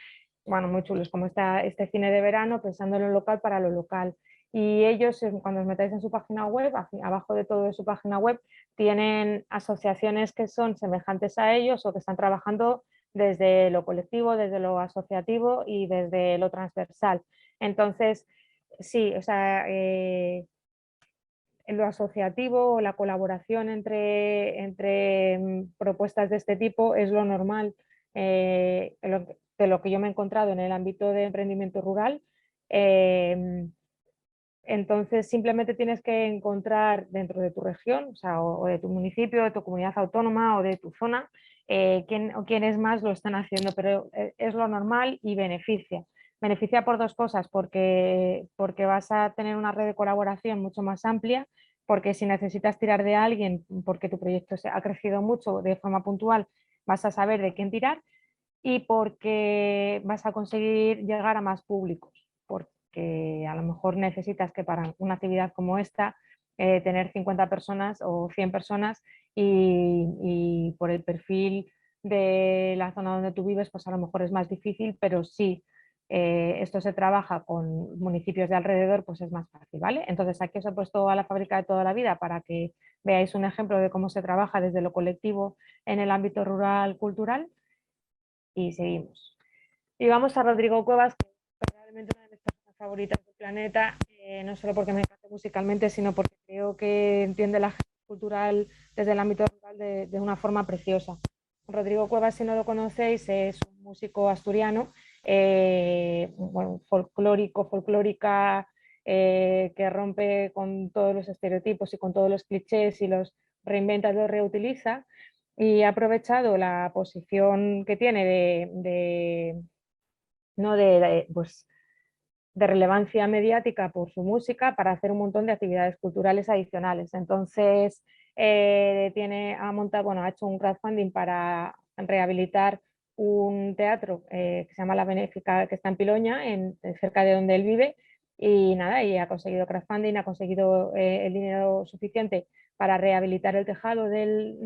Speaker 1: muy chulos, como este cine de verano, pensando en lo local para lo local. Y ellos, cuando os metáis en su página web, abajo de todo de su página web, tienen asociaciones que son semejantes a ellos o que están trabajando desde lo colectivo, desde lo asociativo y desde lo transversal. Entonces, sí, o sea, en lo asociativo o la colaboración entre propuestas de este tipo es lo normal, de lo que yo me he encontrado en el ámbito de emprendimiento rural. Entonces simplemente tienes que encontrar dentro de tu región, o sea, o de tu municipio, de tu comunidad autónoma o de tu zona, quiénes más lo están haciendo, pero es lo normal y beneficia. Beneficia por dos cosas, porque vas a tener una red de colaboración mucho más amplia, porque si necesitas tirar de alguien, porque tu proyecto ha crecido mucho de forma puntual, vas a saber de quién tirar y porque vas a conseguir llegar a más públicos, porque a lo mejor necesitas que para una actividad como esta tener 50 personas o 100 personas y por el perfil de la zona donde tú vives, pues a lo mejor es más difícil, pero sí, esto se trabaja con municipios de alrededor, pues es más fácil, ¿vale? Entonces aquí os he puesto a la Fábrica de Toda la Vida para que veáis un ejemplo de cómo se trabaja desde lo colectivo en el ámbito rural cultural y seguimos. Y vamos a Rodrigo Cuevas, que es probablemente una de mis personas favoritas del planeta, no solo porque me encanta musicalmente, sino porque creo que entiende la gestión cultural desde el ámbito rural de una forma preciosa. Rodrigo Cuevas, si no lo conocéis, es un músico asturiano, folclórica, que rompe con todos los estereotipos y con todos los clichés y los reinventa y los reutiliza. Y ha aprovechado la posición que tiene ¿no? de relevancia mediática por su música para hacer un montón de actividades culturales adicionales. Entonces, ha hecho un crowdfunding para rehabilitar un teatro que se llama La Benéfica, que está en Piloña, cerca de donde él vive, y nada, y ha conseguido crowdfunding, ha conseguido el dinero suficiente para rehabilitar el tejado del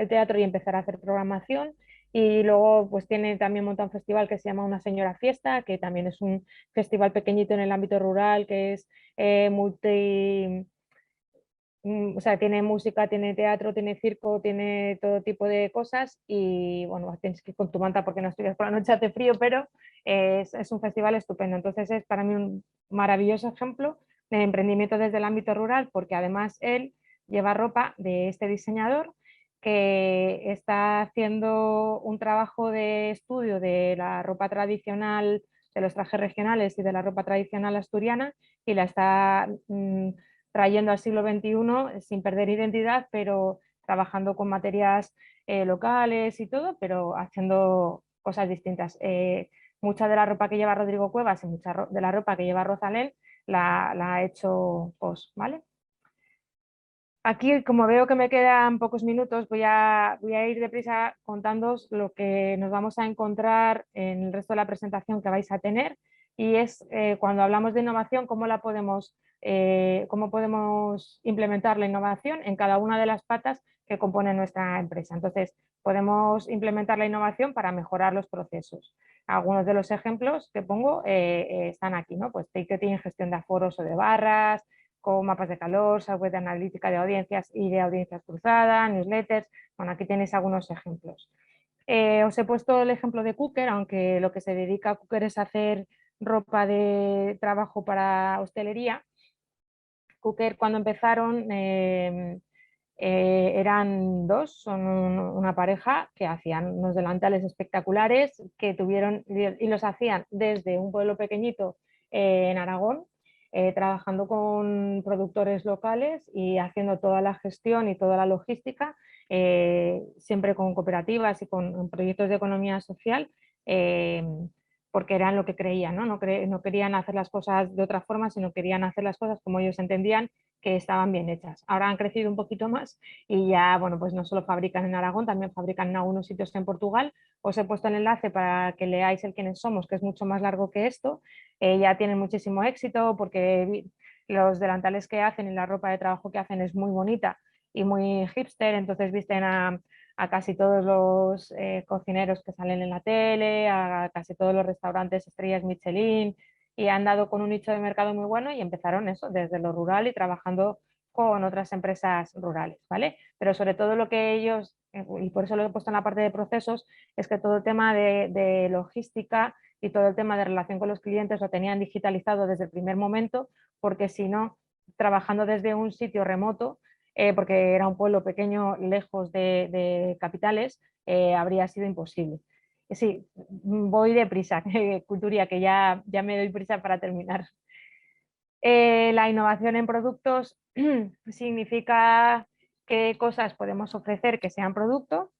Speaker 1: teatro y empezar a hacer programación. Y luego pues tiene también monta un festival que se llama Una Señora Fiesta, que también es un festival pequeñito en el ámbito rural, que es o sea, tiene música, tiene teatro, tiene circo, tiene todo tipo de cosas y bueno, tienes que ir con tu manta porque no estudias por la noche, hace frío, pero es un festival estupendo. Entonces es para mí un maravilloso ejemplo de emprendimiento desde el ámbito rural, porque además él lleva ropa de este diseñador que está haciendo un trabajo de estudio de la ropa tradicional, de los trajes regionales y de la ropa tradicional asturiana y la está trayendo al siglo XXI sin perder identidad, pero trabajando con materias locales y todo, pero haciendo cosas distintas. Mucha de la ropa que lleva Rodrigo Cuevas y mucha de la ropa que lleva Rosalén la ha hecho POS, ¿vale? Aquí, como veo que me quedan pocos minutos, voy a ir deprisa contándoos lo que nos vamos a encontrar en el resto de la presentación que vais a tener y es cuando hablamos de innovación, cómo podemos implementar la innovación en cada una de las patas que compone nuestra empresa. Entonces, podemos implementar la innovación para mejorar los procesos. Algunos de los ejemplos que pongo están aquí, ¿no? Pues ticketing, gestión de aforos o de barras, con mapas de calor, software de analítica de audiencias y de audiencias cruzadas, newsletters. Bueno, aquí tenéis algunos ejemplos. Os he puesto el ejemplo de Cooker, aunque lo que se dedica a Cooker es hacer ropa de trabajo para hostelería. Cooker, cuando empezaron, Eran dos, son una pareja que hacían unos delantales espectaculares que tuvieron y los hacían desde un pueblo pequeñito en Aragón, trabajando con productores locales y haciendo toda la gestión y toda la logística, siempre con cooperativas y con proyectos de economía social, eh, porque eran lo que creían, ¿no? No querían hacer las cosas de otra forma, sino querían hacer las cosas como ellos entendían que estaban bien hechas. Ahora han crecido un poquito más y ya, bueno, pues no solo fabrican en Aragón, también fabrican en algunos sitios en Portugal. Os he puesto el enlace para que leáis el quiénes somos, que es mucho más largo que esto. Ya tienen muchísimo éxito porque los delantales que hacen y la ropa de trabajo que hacen es muy bonita y muy hipster, entonces visten a casi todos los cocineros que salen en la tele, a casi todos los restaurantes estrellas Michelin, y han dado con un nicho de mercado muy bueno y empezaron eso desde lo rural y trabajando con otras empresas rurales, ¿vale? Pero sobre todo lo que ellos, y por eso lo he puesto en la parte de procesos, es que todo el tema de logística y todo el tema de relación con los clientes lo tenían digitalizado desde el primer momento, porque si no, trabajando desde un sitio remoto, porque era un pueblo pequeño lejos de capitales, habría sido imposible. Sí, voy deprisa, Culturia, que ya me doy prisa para terminar. La innovación en productos significa qué cosas podemos ofrecer que sean producto,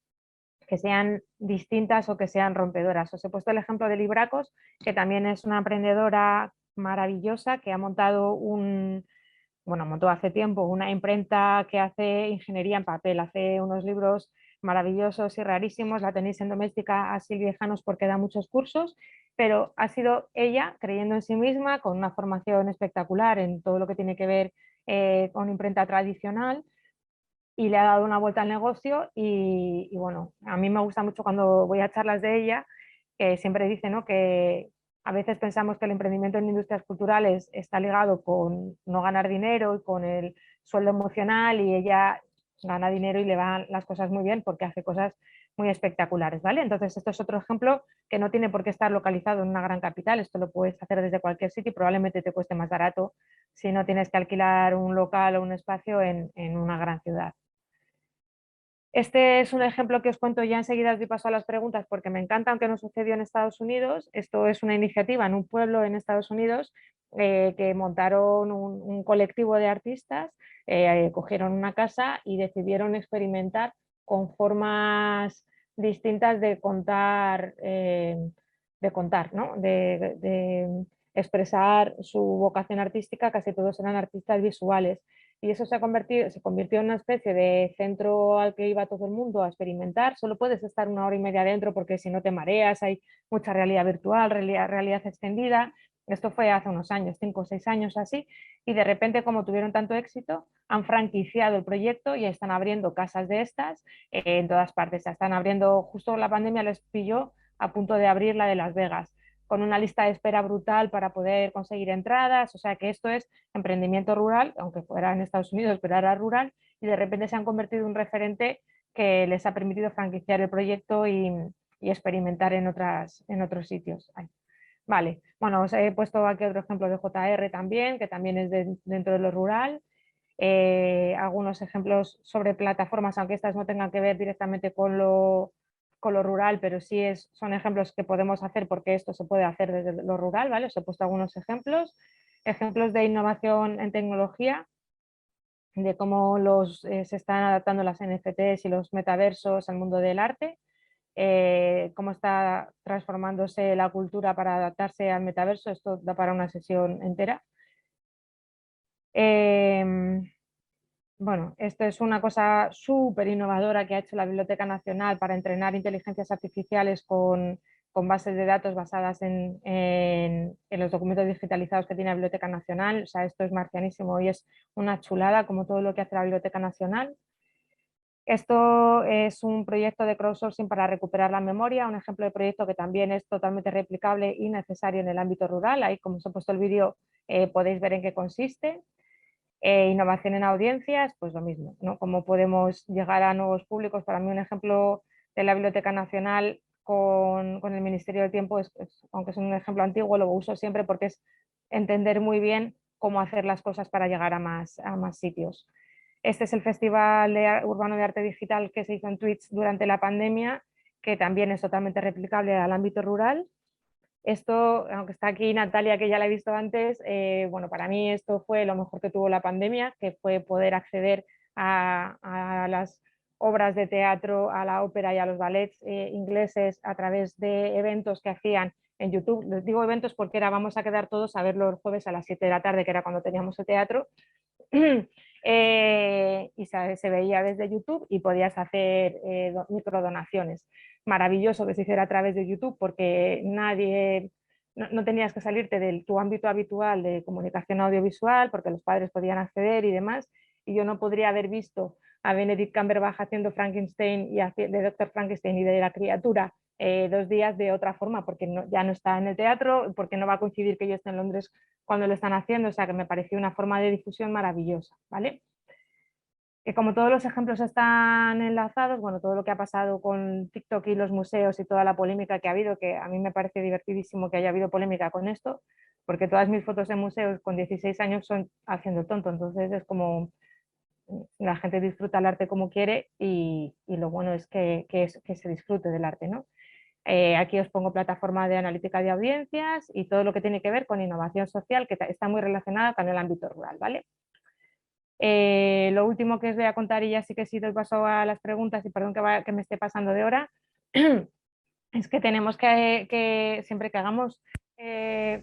Speaker 1: que sean distintas o que sean rompedoras. Os he puesto el ejemplo de Libracos, que también es una emprendedora maravillosa que ha montado bueno, montó hace tiempo una imprenta que hace ingeniería en papel, hace unos libros maravillosos y rarísimos, la tenéis en Doméstica a Silvia Janos porque da muchos cursos, pero ha sido ella creyendo en sí misma, con una formación espectacular en todo lo que tiene que ver con imprenta tradicional, y le ha dado una vuelta al negocio y bueno, a mí me gusta mucho cuando voy a charlas de ella, que siempre dice, ¿no?, que a veces pensamos que el emprendimiento en industrias culturales está ligado con no ganar dinero y con el sueldo emocional, y ella gana dinero y le van las cosas muy bien porque hace cosas muy espectaculares, ¿vale? Entonces, esto es otro ejemplo que no tiene por qué estar localizado en una gran capital, esto lo puedes hacer desde cualquier sitio y probablemente te cueste más barato si no tienes que alquilar un local o un espacio en una gran ciudad. Este es un ejemplo que os cuento ya enseguida, os doy paso a las preguntas porque me encanta, aunque no sucedió en Estados Unidos. Esto es una iniciativa en un pueblo en Estados Unidos, que montaron un colectivo de artistas, cogieron una casa y decidieron experimentar con formas distintas de contar, ¿no? De expresar su vocación artística. Casi todos eran artistas visuales y eso se convirtió en una especie de centro al que iba todo el mundo a experimentar. Solo puedes estar una hora y media dentro porque si no te mareas, hay mucha realidad virtual, realidad extendida. Esto fue hace unos años, 5 o 6 años así, y de repente, como tuvieron tanto éxito, han franquiciado el proyecto y están abriendo casas de estas en todas partes. Están abriendo, justo la pandemia les pilló a punto de abrir la de Las Vegas, con una lista de espera brutal para poder conseguir entradas. O sea que esto es emprendimiento rural, aunque fuera en Estados Unidos, pero era rural, y de repente se han convertido en un referente que les ha permitido franquiciar el proyecto y experimentar en otros sitios. Ay. Vale, bueno, os he puesto aquí otro ejemplo de JR también, que también es dentro de lo rural. Algunos ejemplos sobre plataformas, aunque estas no tengan que ver directamente con lo rural, pero sí son ejemplos que podemos hacer porque esto se puede hacer desde lo rural, ¿vale? Os he puesto algunos ejemplos. Ejemplos de innovación en tecnología, de cómo se están adaptando las NFTs y los metaversos al mundo del arte, cómo está transformándose la cultura para adaptarse al metaverso. Esto da para una sesión entera. Bueno, esto es una cosa súper innovadora que ha hecho la Biblioteca Nacional para entrenar inteligencias artificiales con bases de datos basadas en los documentos digitalizados que tiene la Biblioteca Nacional. O sea, esto es marcianísimo y es una chulada, como todo lo que hace la Biblioteca Nacional. Esto es un proyecto de crowdsourcing para recuperar la memoria, un ejemplo de proyecto que también es totalmente replicable y necesario en el ámbito rural. Ahí, como os he puesto el vídeo, podéis ver en qué consiste. Innovación en audiencias, pues lo mismo, ¿no? Cómo podemos llegar a nuevos públicos. Para mí un ejemplo de la Biblioteca Nacional con el Ministerio del Tiempo, aunque es un ejemplo antiguo, lo uso siempre porque es entender muy bien cómo hacer las cosas para llegar a más sitios. Este es el Festival Urbano de Arte Digital que se hizo en Twitch durante la pandemia, que también es totalmente replicable al ámbito rural. Esto, aunque está aquí Natalia, que ya la he visto antes, bueno, para mí esto fue lo mejor que tuvo la pandemia, que fue poder acceder a las obras de teatro, a la ópera y a los ballets ingleses a través de eventos que hacían en YouTube. Les digo eventos porque era vamos a quedar todos a verlo el jueves a las 7 de la tarde, que era cuando teníamos el teatro. Y se veía desde YouTube y podías hacer microdonaciones. Maravilloso que se hiciera a través de YouTube porque no tenías que salirte de tu ámbito habitual de comunicación audiovisual porque los padres podían acceder y demás. Y yo no podría haber visto a Benedict Cumberbatch haciendo Frankenstein de Doctor Frankenstein y de la criatura 2 días de otra forma porque ya no está en el teatro, porque no va a coincidir que yo esté en Londres cuando lo están haciendo, o sea que me pareció una forma de difusión maravillosa, ¿vale? Que como todos los ejemplos están enlazados, bueno, todo lo que ha pasado con TikTok y los museos y toda la polémica que ha habido, que a mí me parece divertidísimo que haya habido polémica con esto, porque todas mis fotos en museos con 16 años son haciendo el tonto, entonces es como la gente disfruta el arte como quiere y lo bueno es que se disfrute del arte, ¿no? Aquí os pongo plataforma de analítica de audiencias y todo lo que tiene que ver con innovación social, que está muy relacionada con el ámbito rural, ¿vale? Lo último que os voy a contar, y ya sí que sí doy paso a las preguntas, y perdón que me esté pasando de hora, es que tenemos que siempre que hagamos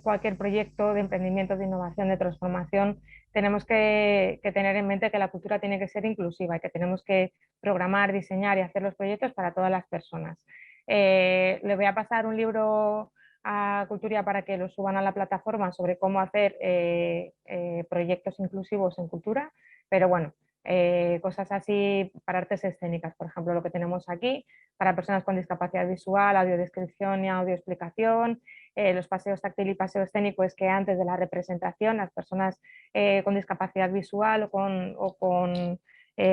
Speaker 1: cualquier proyecto de emprendimiento, de innovación, de transformación, tenemos que tener en mente que la cultura tiene que ser inclusiva y que tenemos que programar, diseñar y hacer los proyectos para todas las personas. Le voy a pasar un libro a Culturia para que lo suban a la plataforma sobre cómo hacer proyectos inclusivos en cultura, pero bueno, cosas así para artes escénicas, por ejemplo, lo que tenemos aquí, para personas con discapacidad visual, audiodescripción y audioexplicación, los paseos táctil y paseo escénico es que antes de la representación las personas con discapacidad visual o con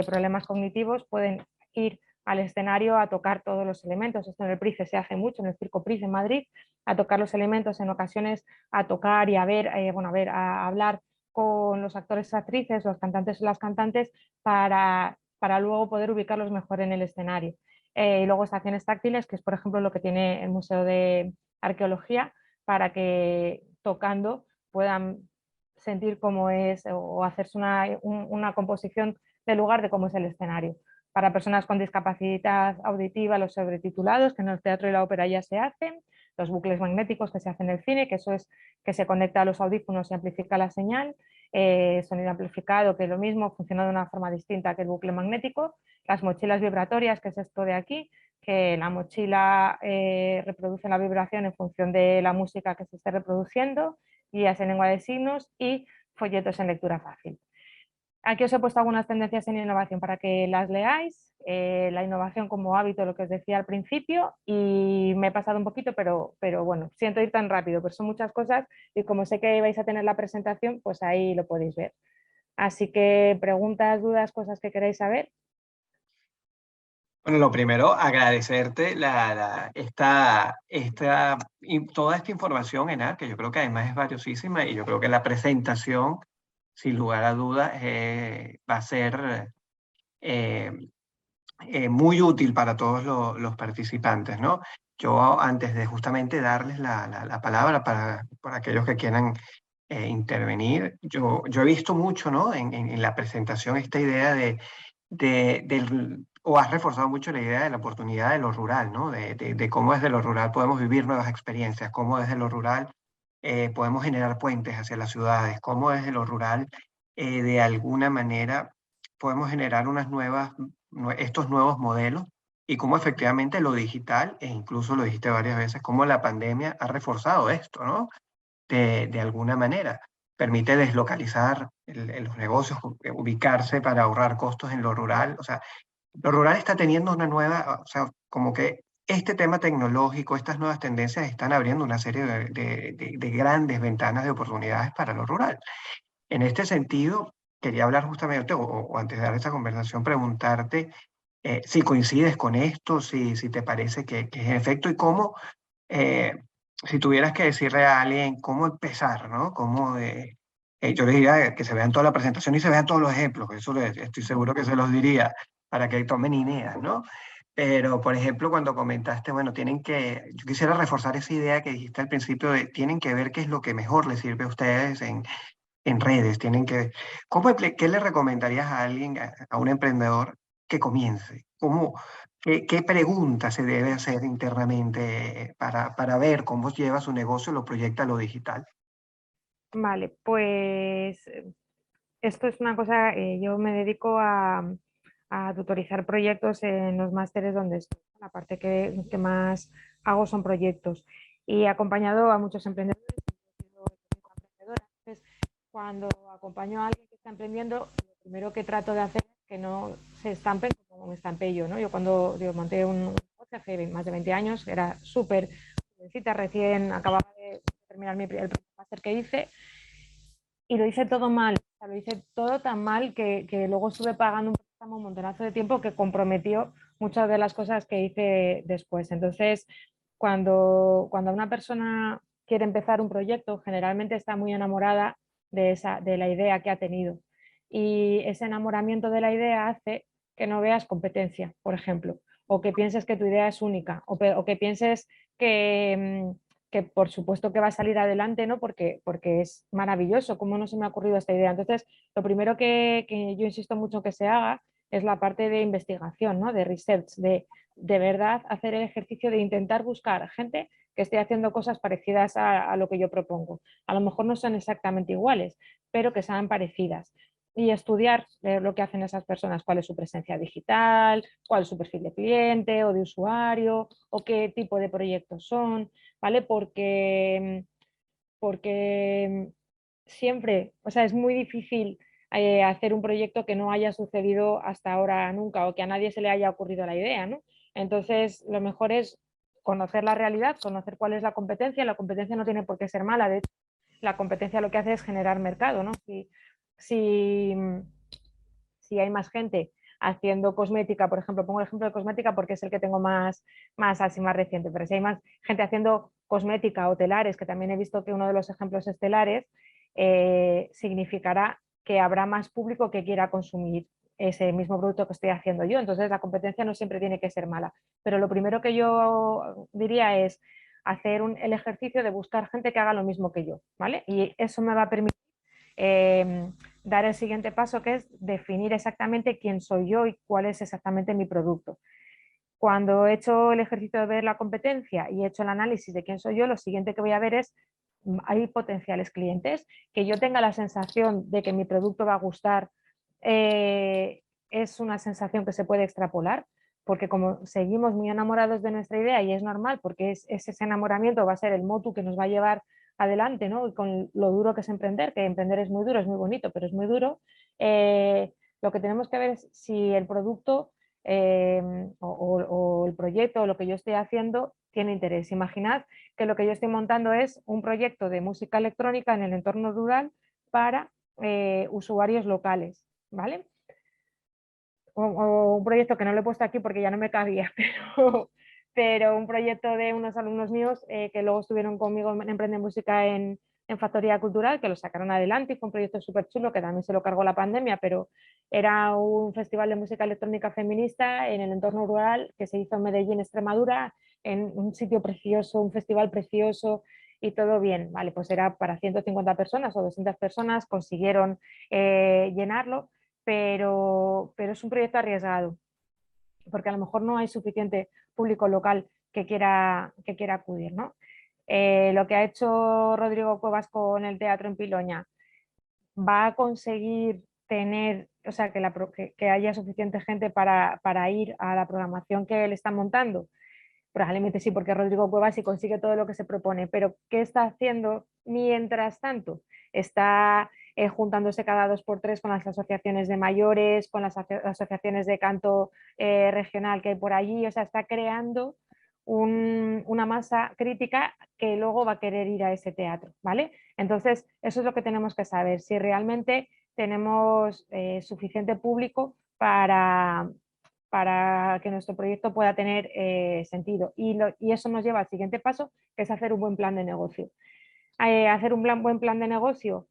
Speaker 1: problemas cognitivos pueden ir al escenario a tocar todos los elementos. Esto en el Price se hace mucho, en el Circo Price en Madrid, a tocar los elementos, en ocasiones a tocar y a ver, a hablar con los actores y actrices, los cantantes y las cantantes, para luego poder ubicarlos mejor en el escenario. Y luego estaciones táctiles, que es por ejemplo lo que tiene el Museo de Arqueología, para que tocando puedan sentir cómo es o hacerse una composición del lugar de cómo es el escenario. Para personas con discapacidad auditiva, los sobretitulados, que en el teatro y la ópera ya se hacen, los bucles magnéticos que se hacen en el cine, que eso es que se conecta a los audífonos y amplifica la señal, sonido amplificado, que es lo mismo, funciona de una forma distinta que el bucle magnético, las mochilas vibratorias, que es esto de aquí, que la mochila reproduce la vibración en función de la música que se esté reproduciendo, guías en lengua de signos y folletos en lectura fácil. Aquí os he puesto algunas tendencias en innovación para que las leáis, la innovación como hábito, lo que os decía al principio, y me he pasado un poquito, pero bueno, siento ir tan rápido, pero son muchas cosas y como sé que vais a tener la presentación, pues ahí lo podéis ver. Así que preguntas, dudas, cosas que queréis saber.
Speaker 2: Bueno, lo primero, agradecerte toda esta información, Enar, que yo creo que además es valiosísima y yo creo que la presentación, sin lugar a dudas, va a ser eh, muy útil para todos los participantes, ¿no? Yo, antes de justamente darles la palabra para aquellos que quieran intervenir, yo he visto mucho, ¿no? En la presentación esta idea o has reforzado mucho la idea de la oportunidad de lo rural, ¿no? De cómo desde lo rural podemos vivir nuevas experiencias, cómo desde lo rural podemos generar puentes hacia las ciudades, cómo desde lo rural de alguna manera podemos generar estos nuevos modelos y cómo efectivamente lo digital, e incluso lo dijiste varias veces, cómo la pandemia ha reforzado esto, ¿no? De alguna manera. Permite deslocalizar los negocios, ubicarse para ahorrar costos en lo rural. O sea, lo rural está teniendo una nueva, o sea, como que este tema tecnológico, estas nuevas tendencias están abriendo una serie de grandes ventanas de oportunidades para lo rural. En este sentido, quería hablar justamente, o antes de dar esta conversación, preguntarte si coincides con esto, si te parece que es en efecto y cómo, eh, si tuvieras que decirle a alguien cómo empezar, ¿no? Cómo Yo les diría que se vean toda la presentación y se vean todos los ejemplos, eso estoy seguro que se los diría para que tomen ideas, ¿no? Pero, por ejemplo, cuando comentaste, bueno, yo quisiera reforzar esa idea que dijiste al principio de tienen que ver qué es lo que mejor les sirve a ustedes en redes, ¿qué le recomendarías a alguien, a un emprendedor que comience? ¿Qué preguntas se debe hacer internamente para ver cómo lleva su negocio, lo proyecta a lo digital?
Speaker 1: Vale, pues esto es una cosa, yo me dedico a tutorizar proyectos en los másteres donde estoy. La parte que más hago son proyectos y he acompañado a muchos emprendedores. He sido emprendedora. Entonces, cuando acompaño a alguien que está emprendiendo, lo primero que trato de hacer es que no se estampen como me estampé yo, ¿no? Yo cuando monté un negocio hace más de 20 años, era súper jovencita, recién acababa de terminar el primer máster que hice y lo hice todo mal. O sea, lo hice todo tan mal que luego estuve pagando un préstamo un montonazo de tiempo que comprometió muchas de las cosas que hice después. Entonces, cuando una persona quiere empezar un proyecto, generalmente está muy enamorada de la idea que ha tenido. Y ese enamoramiento de la idea hace que no veas competencia, por ejemplo, o que pienses que tu idea es única, o que pienses que por supuesto que va a salir adelante, ¿no? Porque es maravilloso, ¿cómo no se me ha ocurrido esta idea? Entonces, lo primero que yo insisto mucho que se haga es la parte de investigación, ¿no? De research, de verdad hacer el ejercicio de intentar buscar gente que esté haciendo cosas parecidas a lo que yo propongo. A lo mejor no son exactamente iguales, pero que sean parecidas. Y estudiar lo que hacen esas personas, cuál es su presencia digital, cuál es su perfil de cliente o de usuario, o qué tipo de proyectos son, ¿vale? Porque siempre, o sea, es muy difícil hacer un proyecto que no haya sucedido hasta ahora nunca o que a nadie se le haya ocurrido la idea, ¿no? Entonces, lo mejor es conocer la realidad, conocer cuál es la competencia. La competencia no tiene por qué ser mala, de hecho, la competencia lo que hace es generar mercado, ¿no? Si, si hay más gente haciendo cosmética, por ejemplo, pongo el ejemplo de cosmética porque es el que tengo más así más reciente, pero si hay más gente haciendo cosmética o telares, que también he visto que uno de los ejemplos es telares, significará que habrá más público que quiera consumir ese mismo producto que estoy haciendo yo. Entonces la competencia no siempre tiene que ser mala, pero lo primero que yo diría es hacer el ejercicio de buscar gente que haga lo mismo que yo, ¿vale? Y eso me va a permitir eh, dar el siguiente paso, que es definir exactamente quién soy yo y cuál es exactamente mi producto. Cuando he hecho el ejercicio de ver la competencia y he hecho el análisis de quién soy yo, lo siguiente que voy a ver es, hay potenciales clientes, que yo tenga la sensación de que mi producto va a gustar, es una sensación que se puede extrapolar, porque como seguimos muy enamorados de nuestra idea y es normal, porque ese enamoramiento va a ser el motu que nos va a llevar adelante, ¿no? Y con lo duro que es emprender, que emprender es muy duro, es muy bonito, pero es muy duro, lo que tenemos que ver es si el producto o el proyecto o lo que yo estoy haciendo tiene interés. Imaginad que lo que yo estoy montando es un proyecto de música electrónica en el entorno rural para usuarios locales, ¿vale? O un proyecto que no lo he puesto aquí porque ya no me cabía, pero un proyecto de unos alumnos míos que luego estuvieron conmigo en Emprende Música en Factoría Cultural, que lo sacaron adelante y fue un proyecto súper chulo que también se lo cargó la pandemia, pero era un festival de música electrónica feminista en el entorno rural que se hizo en Medellín, Extremadura, en un sitio precioso, un festival precioso y todo bien. Vale, pues era para 150 personas o 200 personas, consiguieron llenarlo, pero es un proyecto arriesgado, porque a lo mejor no hay suficiente público local que quiera acudir, ¿no? Lo que ha hecho Rodrigo Cuevas con el teatro en Piloña, ¿va a conseguir tener, o sea, que haya suficiente gente para ir a la programación que él está montando? Probablemente sí, porque Rodrigo Cuevas sí consigue todo lo que se propone, pero ¿qué está haciendo mientras tanto? Está juntándose cada dos por tres con las asociaciones de mayores, con las asociaciones de canto regional que hay por allí, o sea, está creando una masa crítica que luego va a querer ir a ese teatro, ¿vale? Entonces, eso es lo que tenemos que saber, si realmente tenemos suficiente público para que nuestro proyecto pueda tener sentido. Y eso nos lleva al siguiente paso, que es hacer un buen plan de negocio. Hacer un buen plan de negocio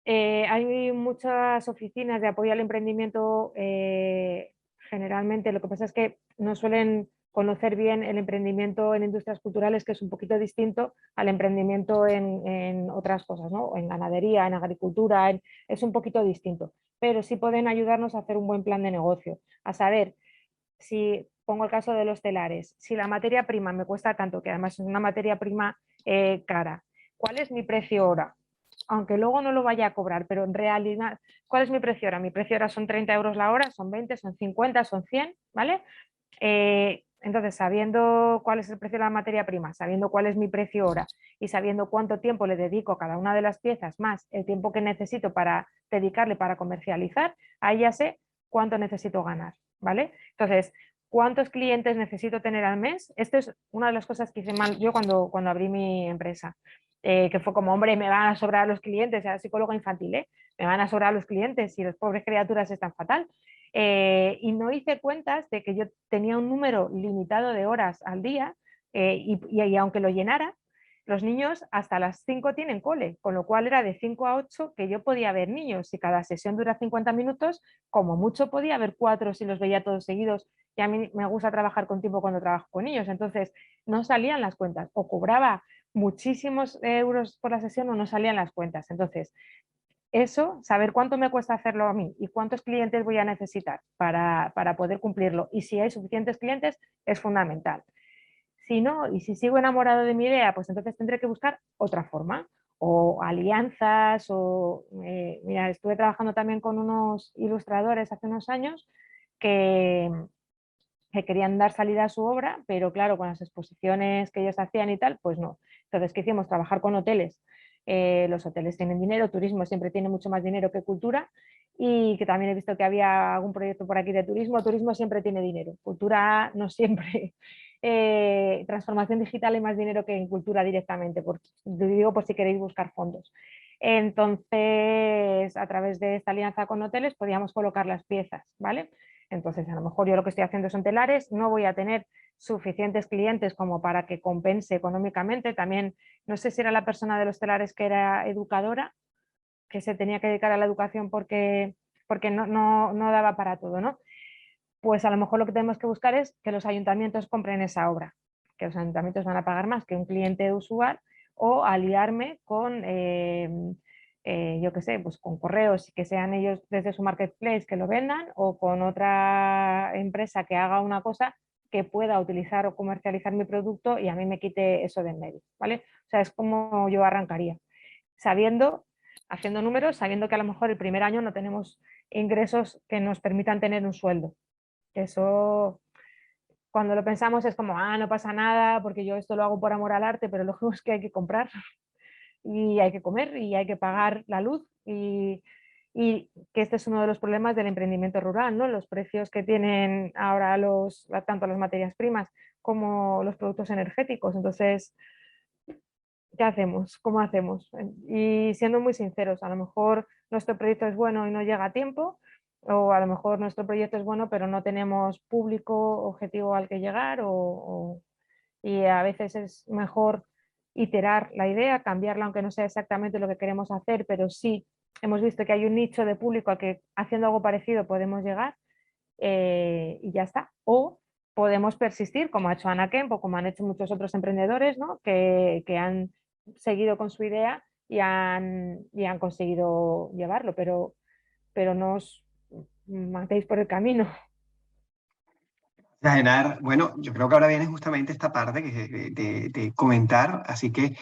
Speaker 1: Hay muchas oficinas de apoyo al emprendimiento, generalmente lo que pasa es que no suelen conocer bien el emprendimiento en industrias culturales, que es un poquito distinto al emprendimiento en otras cosas, ¿no? En ganadería, en agricultura, es un poquito distinto, pero sí pueden ayudarnos a hacer un buen plan de negocio, a saber si pongo el caso de los telares, si la materia prima me cuesta tanto, que además es una materia prima cara, ¿cuál es mi precio hora? Aunque luego no lo vaya a cobrar, pero en realidad, ¿cuál es mi precio hora? Mi precio hora son 30 euros la hora, son 20, son 50, son 100, ¿vale? Entonces, sabiendo cuál es el precio de la materia prima, sabiendo cuál es mi precio hora y sabiendo cuánto tiempo le dedico a cada una de las piezas, más el tiempo que necesito para dedicarle para comercializar, ahí ya sé cuánto necesito ganar, ¿vale? Entonces, ¿cuántos clientes necesito tener al mes? Esto es una de las cosas que hice mal yo cuando abrí mi empresa, que fue como, hombre, me van a sobrar los clientes, era psicóloga infantil, ¿eh? Me van a sobrar los clientes y las pobres criaturas están fatal. Y no hice cuentas de que yo tenía un número limitado de horas al día, y aunque lo llenara, los niños hasta las 5 tienen cole, con lo cual era de 5 a 8 que yo podía ver niños. Si cada sesión dura 50 minutos, como mucho podía haber 4 si los veía todos seguidos. Y a mí me gusta trabajar con tiempo cuando trabajo con niños, entonces no salían las cuentas, o cobraba muchísimos euros por la sesión o no salían las cuentas. Entonces, eso, saber cuánto me cuesta hacerlo a mí y cuántos clientes voy a necesitar para poder cumplirlo. Y si hay suficientes clientes, es fundamental. Si no, y si sigo enamorado de mi idea, pues entonces tendré que buscar otra forma, o alianzas, o mira, estuve trabajando también con unos ilustradores hace unos años que, que querían dar salida a su obra, pero claro, con las exposiciones que ellos hacían y tal, pues no. Entonces, ¿qué hicimos? Trabajar con hoteles. Los hoteles tienen dinero, turismo siempre tiene mucho más dinero que cultura, y que también he visto que había algún proyecto por aquí de turismo. Turismo siempre tiene dinero, cultura no siempre. Transformación digital hay más dinero que en cultura directamente, digo por si queréis buscar fondos. Entonces, a través de esta alianza con hoteles podíamos colocar las piezas, ¿vale? Entonces, a lo mejor yo lo que estoy haciendo son telares, no voy a tener suficientes clientes como para que compense económicamente. También, no sé si era la persona de los telares que era educadora, que se tenía que dedicar a la educación porque no daba para todo, ¿no? Pues a lo mejor lo que tenemos que buscar es que los ayuntamientos compren esa obra, que los ayuntamientos van a pagar más que un cliente usual, o aliarme con, yo qué sé, pues con correos, que sean ellos desde su marketplace que lo vendan, o con otra empresa que haga una cosa que pueda utilizar o comercializar mi producto y a mí me quite eso de en medio, ¿vale? O sea, es como yo arrancaría, sabiendo, haciendo números, sabiendo que a lo mejor el primer año no tenemos ingresos que nos permitan tener un sueldo. Eso, cuando lo pensamos, es como, no pasa nada, porque yo esto lo hago por amor al arte, pero luego es que hay que comprar y hay que comer y hay que pagar la luz, y que este es uno de los problemas del emprendimiento rural, ¿no? Los precios que tienen ahora tanto las materias primas como los productos energéticos. Entonces, ¿qué hacemos? ¿Cómo hacemos? Y siendo muy sinceros, a lo mejor nuestro proyecto es bueno y no llega a tiempo, o a lo mejor nuestro proyecto es bueno pero no tenemos público objetivo al que llegar, y a veces es mejor iterar la idea, cambiarla aunque no sea exactamente lo que queremos hacer, pero sí hemos visto que hay un nicho de público al que haciendo algo parecido podemos llegar, y ya está. O podemos persistir, como ha hecho Ana Kemp o como han hecho muchos otros emprendedores, ¿no? que han seguido con su idea y han conseguido llevarlo, pero no os matéis por el camino.
Speaker 2: Genar, bueno, yo creo que ahora viene justamente esta parte de comentar, así que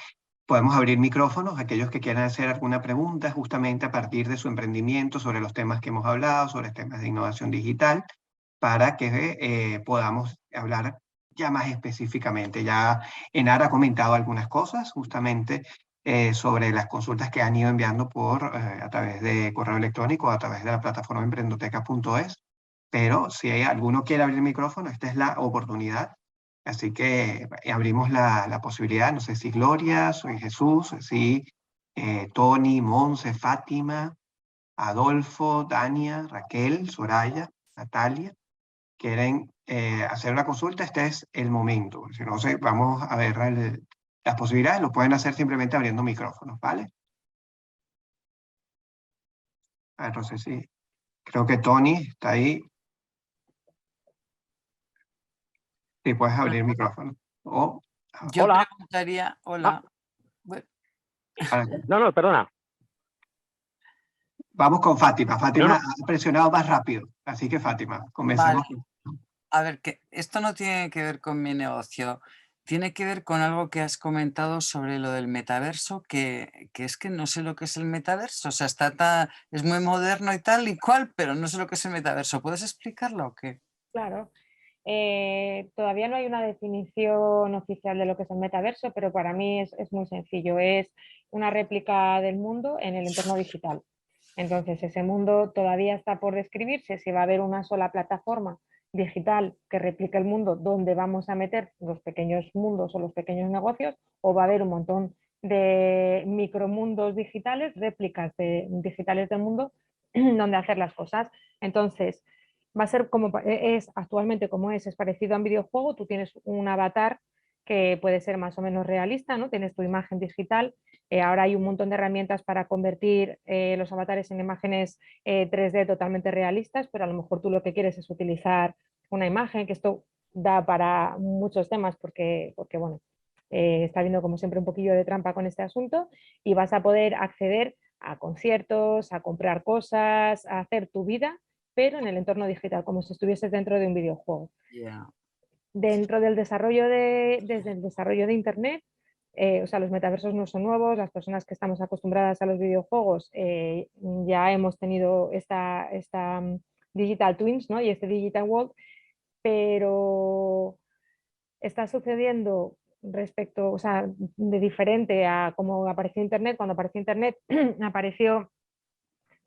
Speaker 2: podemos abrir micrófonos a aquellos que quieran hacer alguna pregunta justamente a partir de su emprendimiento sobre los temas que hemos hablado, sobre temas de innovación digital, para que podamos hablar ya más específicamente. Ya Enar ha comentado algunas cosas justamente sobre las consultas que han ido enviando a través de correo electrónico, a través de la plataforma emprendoteca.es, pero si hay alguno quiere abrir el micrófono, esta es la oportunidad. Así que abrimos la posibilidad, no sé si Gloria, soy Jesús, si Tony, Monse, Fátima, Adolfo, Dania, Raquel, Soraya, Natalia, quieren hacer una consulta, este es el momento. Si no, vamos a ver las posibilidades, lo pueden hacer simplemente abriendo micrófonos, ¿vale? A ver, no sé si... Creo que Tony está ahí. Sí, puedes abrir el micrófono. O,
Speaker 3: Yo
Speaker 4: Hola.
Speaker 3: preguntaría, hola. Bueno,
Speaker 4: No, no, perdona.
Speaker 2: vamos con Fátima. Fátima
Speaker 4: No, no.
Speaker 2: ha presionado más rápido. Así que Fátima, comencemos.
Speaker 3: vale. A ver, que esto no tiene que ver con mi negocio, tiene que ver con algo que has comentado sobre lo del metaverso, que es que no sé lo que es el metaverso. O sea, es muy moderno y tal y cual, pero no sé lo que es el metaverso. ¿Puedes explicarlo o qué?
Speaker 1: Claro. Todavía no hay una definición oficial de lo que es el metaverso, pero para mí es muy sencillo. Es una réplica del mundo en el entorno digital. Entonces, ese mundo todavía está por describirse, si va a haber una sola plataforma digital que replique el mundo donde vamos a meter los pequeños mundos o los pequeños negocios, o va a haber un montón de micromundos digitales, réplicas digitales del mundo donde hacer las cosas. Entonces, va a ser como es actualmente como es parecido a un videojuego, tú tienes un avatar que puede ser más o menos realista, ¿no? Tienes tu imagen digital. Ahora hay un montón de herramientas para convertir los avatares en imágenes 3D totalmente realistas, pero a lo mejor tú lo que quieres es utilizar una imagen, que esto da para muchos temas porque bueno, está habiendo como siempre un poquillo de trampa con este asunto, y vas a poder acceder a conciertos, a comprar cosas, a hacer tu vida, pero en el entorno digital, como si estuvieses dentro de un videojuego.
Speaker 3: Yeah.
Speaker 1: Dentro del desde el desarrollo de Internet, o sea, los metaversos no son nuevos, las personas que estamos acostumbradas a los videojuegos ya hemos tenido esta digital twins, ¿no? Y este digital world, pero está sucediendo respecto, o sea, de diferente a cómo apareció Internet. Cuando apareció Internet, apareció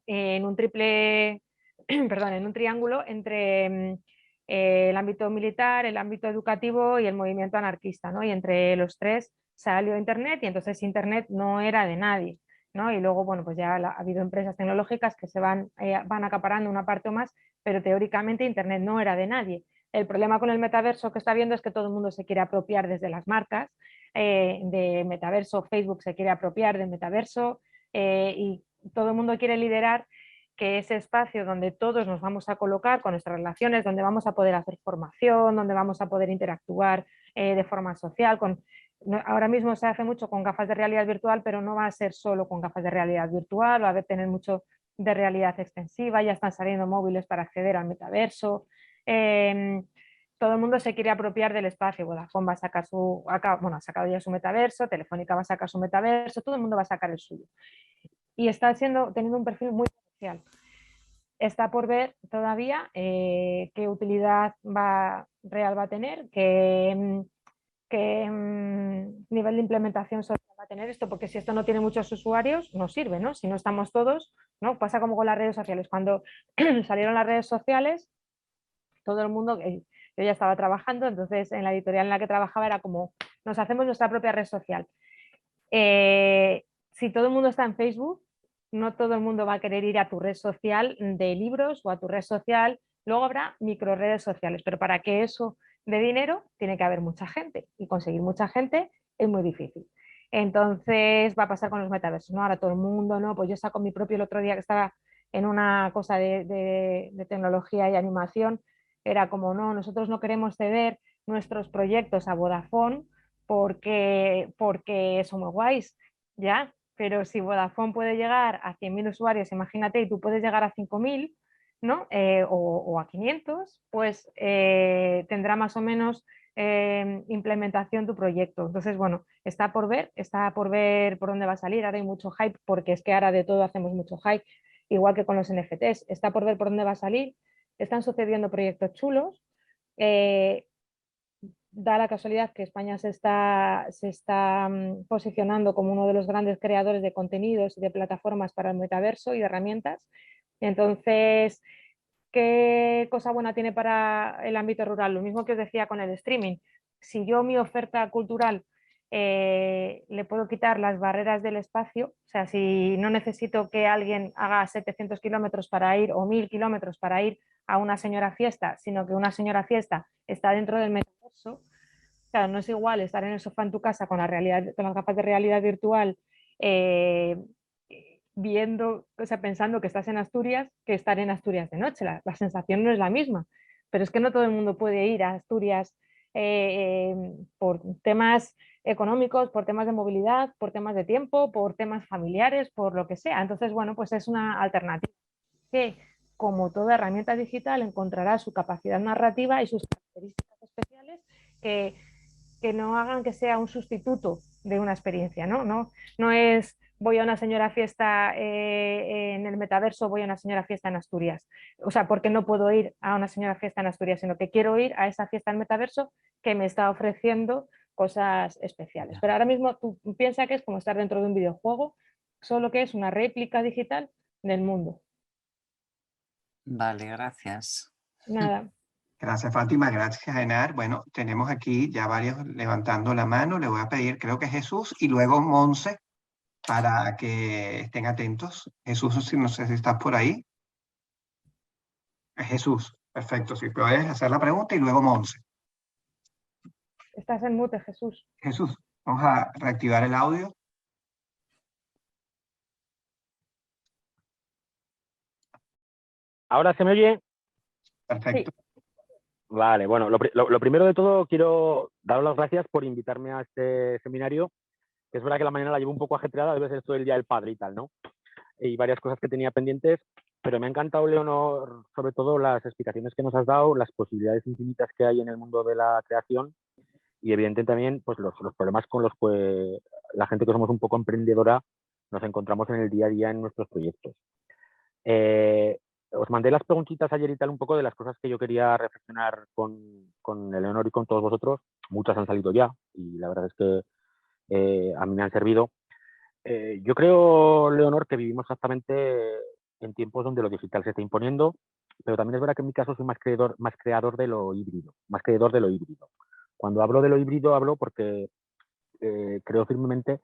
Speaker 1: en un triple, perdón, en un triángulo entre el ámbito militar, el ámbito educativo y el movimiento anarquista, ¿no? Y entre los tres salió Internet, y entonces Internet no era de nadie, ¿no? Y luego, bueno, pues ya ha habido empresas tecnológicas que van acaparando una parte o más, pero teóricamente Internet no era de nadie. El problema con el metaverso que está viendo es que todo el mundo se quiere apropiar desde las marcas de metaverso. Facebook se quiere apropiar del metaverso, y todo el mundo quiere liderar que ese espacio donde todos nos vamos a colocar con nuestras relaciones, donde vamos a poder hacer formación, donde vamos a poder interactuar de forma social. Ahora mismo se hace mucho con gafas de realidad virtual, pero no va a ser solo con gafas de realidad virtual, va a tener mucho de realidad extensiva, ya están saliendo móviles para acceder al metaverso. Todo el mundo se quiere apropiar del espacio. Vodafone va a sacar bueno, ha sacado ya su metaverso, Telefónica va a sacar su metaverso, todo el mundo va a sacar el suyo. Y está teniendo un perfil muy especial. Está por ver todavía qué utilidad real va a tener, qué nivel de implementación social va a tener esto, porque si esto no tiene muchos usuarios, no sirve, ¿no? Si no estamos todos, ¿no? Pasa como con las redes sociales. Cuando salieron las redes sociales, todo el mundo, yo ya estaba trabajando, entonces en la editorial en la que trabajaba era como, nos hacemos nuestra propia red social. Si todo el mundo está en Facebook, no todo el mundo va a querer ir a tu red social de libros o a tu red social. Luego habrá micro redes sociales, pero para que eso dé dinero tiene que haber mucha gente, y conseguir mucha gente es muy difícil. Entonces va a pasar con los metaversos, ¿no? Ahora todo el mundo, ¿no? Pues yo saco mi propio, el otro día que estaba en una cosa de tecnología y animación, era como, no, nosotros no queremos ceder nuestros proyectos a Vodafone porque somos guays, ¿ya? Pero si Vodafone puede llegar a 100.000 usuarios, imagínate, y tú puedes llegar a 5.000, ¿no? O a 500, pues tendrá más o menos implementación tu proyecto. Entonces, bueno, está por ver por dónde va a salir. Ahora hay mucho hype, porque es que ahora de todo hacemos mucho hype, igual que con los NFTs. Está por ver por dónde va a salir. Están sucediendo proyectos chulos. Da la casualidad que España se está posicionando como uno de los grandes creadores de contenidos y de plataformas para el metaverso y de herramientas. Entonces, ¿qué cosa buena tiene para el ámbito rural? Lo mismo que os decía con el streaming. Si yo mi oferta cultural le puedo quitar las barreras del espacio, o sea, si no necesito que alguien haga 700 kilómetros para ir o 1.000 kilómetros para ir a una señora fiesta, sino que una señora fiesta está dentro del metaverso. Claro, no es igual estar en el sofá en tu casa con las gafas de realidad virtual, eh, viendo, o sea, pensando que estás en Asturias que estar en Asturias de noche. La sensación no es la misma, pero es que no todo el mundo puede ir a Asturias por temas económicos, por temas de movilidad, por temas de tiempo, por temas familiares, por lo que sea. Entonces, bueno, pues es una alternativa que, como toda herramienta digital, encontrará su capacidad narrativa y sus características especiales que no hagan que sea un sustituto de una experiencia, ¿no? No es voy a una señora fiesta en el metaverso, voy a una señora fiesta en Asturias. O sea, porque no puedo ir a una señora fiesta en Asturias, sino que quiero ir a esa fiesta en metaverso que me está ofreciendo cosas especiales. Pero ahora mismo tú piensas que es como estar dentro de un videojuego, solo que es una réplica digital del mundo.
Speaker 3: Vale, gracias.
Speaker 1: Nada.
Speaker 2: Gracias, Fátima. Gracias, Enar. Bueno, tenemos aquí ya varios levantando la mano. Le voy a pedir, creo que Jesús y luego Monse, para que estén atentos. Jesús, no sé si estás por ahí. Jesús, perfecto. Si puedes hacer la pregunta y luego Monse.
Speaker 1: Estás en mute, Jesús.
Speaker 2: Jesús, vamos a reactivar el audio.
Speaker 4: ¿Ahora se me oye?
Speaker 2: Perfecto.
Speaker 1: Sí.
Speaker 4: Vale, bueno, lo primero de todo quiero daros las gracias por invitarme a este seminario. Es verdad que la mañana la llevo un poco ajetreada, debe ser todo el día del padre y tal, ¿no? Y varias cosas que tenía pendientes, pero me ha encantado, Leonor, sobre todo las explicaciones que nos has dado, las posibilidades infinitas que hay en el mundo de la creación y evidentemente también pues los problemas con los que la gente que somos un poco emprendedora nos encontramos en el día a día en nuestros proyectos. Os mandé las preguntitas ayer y tal un poco de las cosas que yo quería reflexionar con Eleonor y con todos vosotros. Muchas han salido ya y la verdad es que a mí me han servido. Yo creo, Leonor, que vivimos exactamente en tiempos donde lo digital se está imponiendo, pero también es verdad que en mi caso soy más creador de lo híbrido, más creador de lo híbrido. Cuando hablo de lo híbrido hablo porque creo firmemente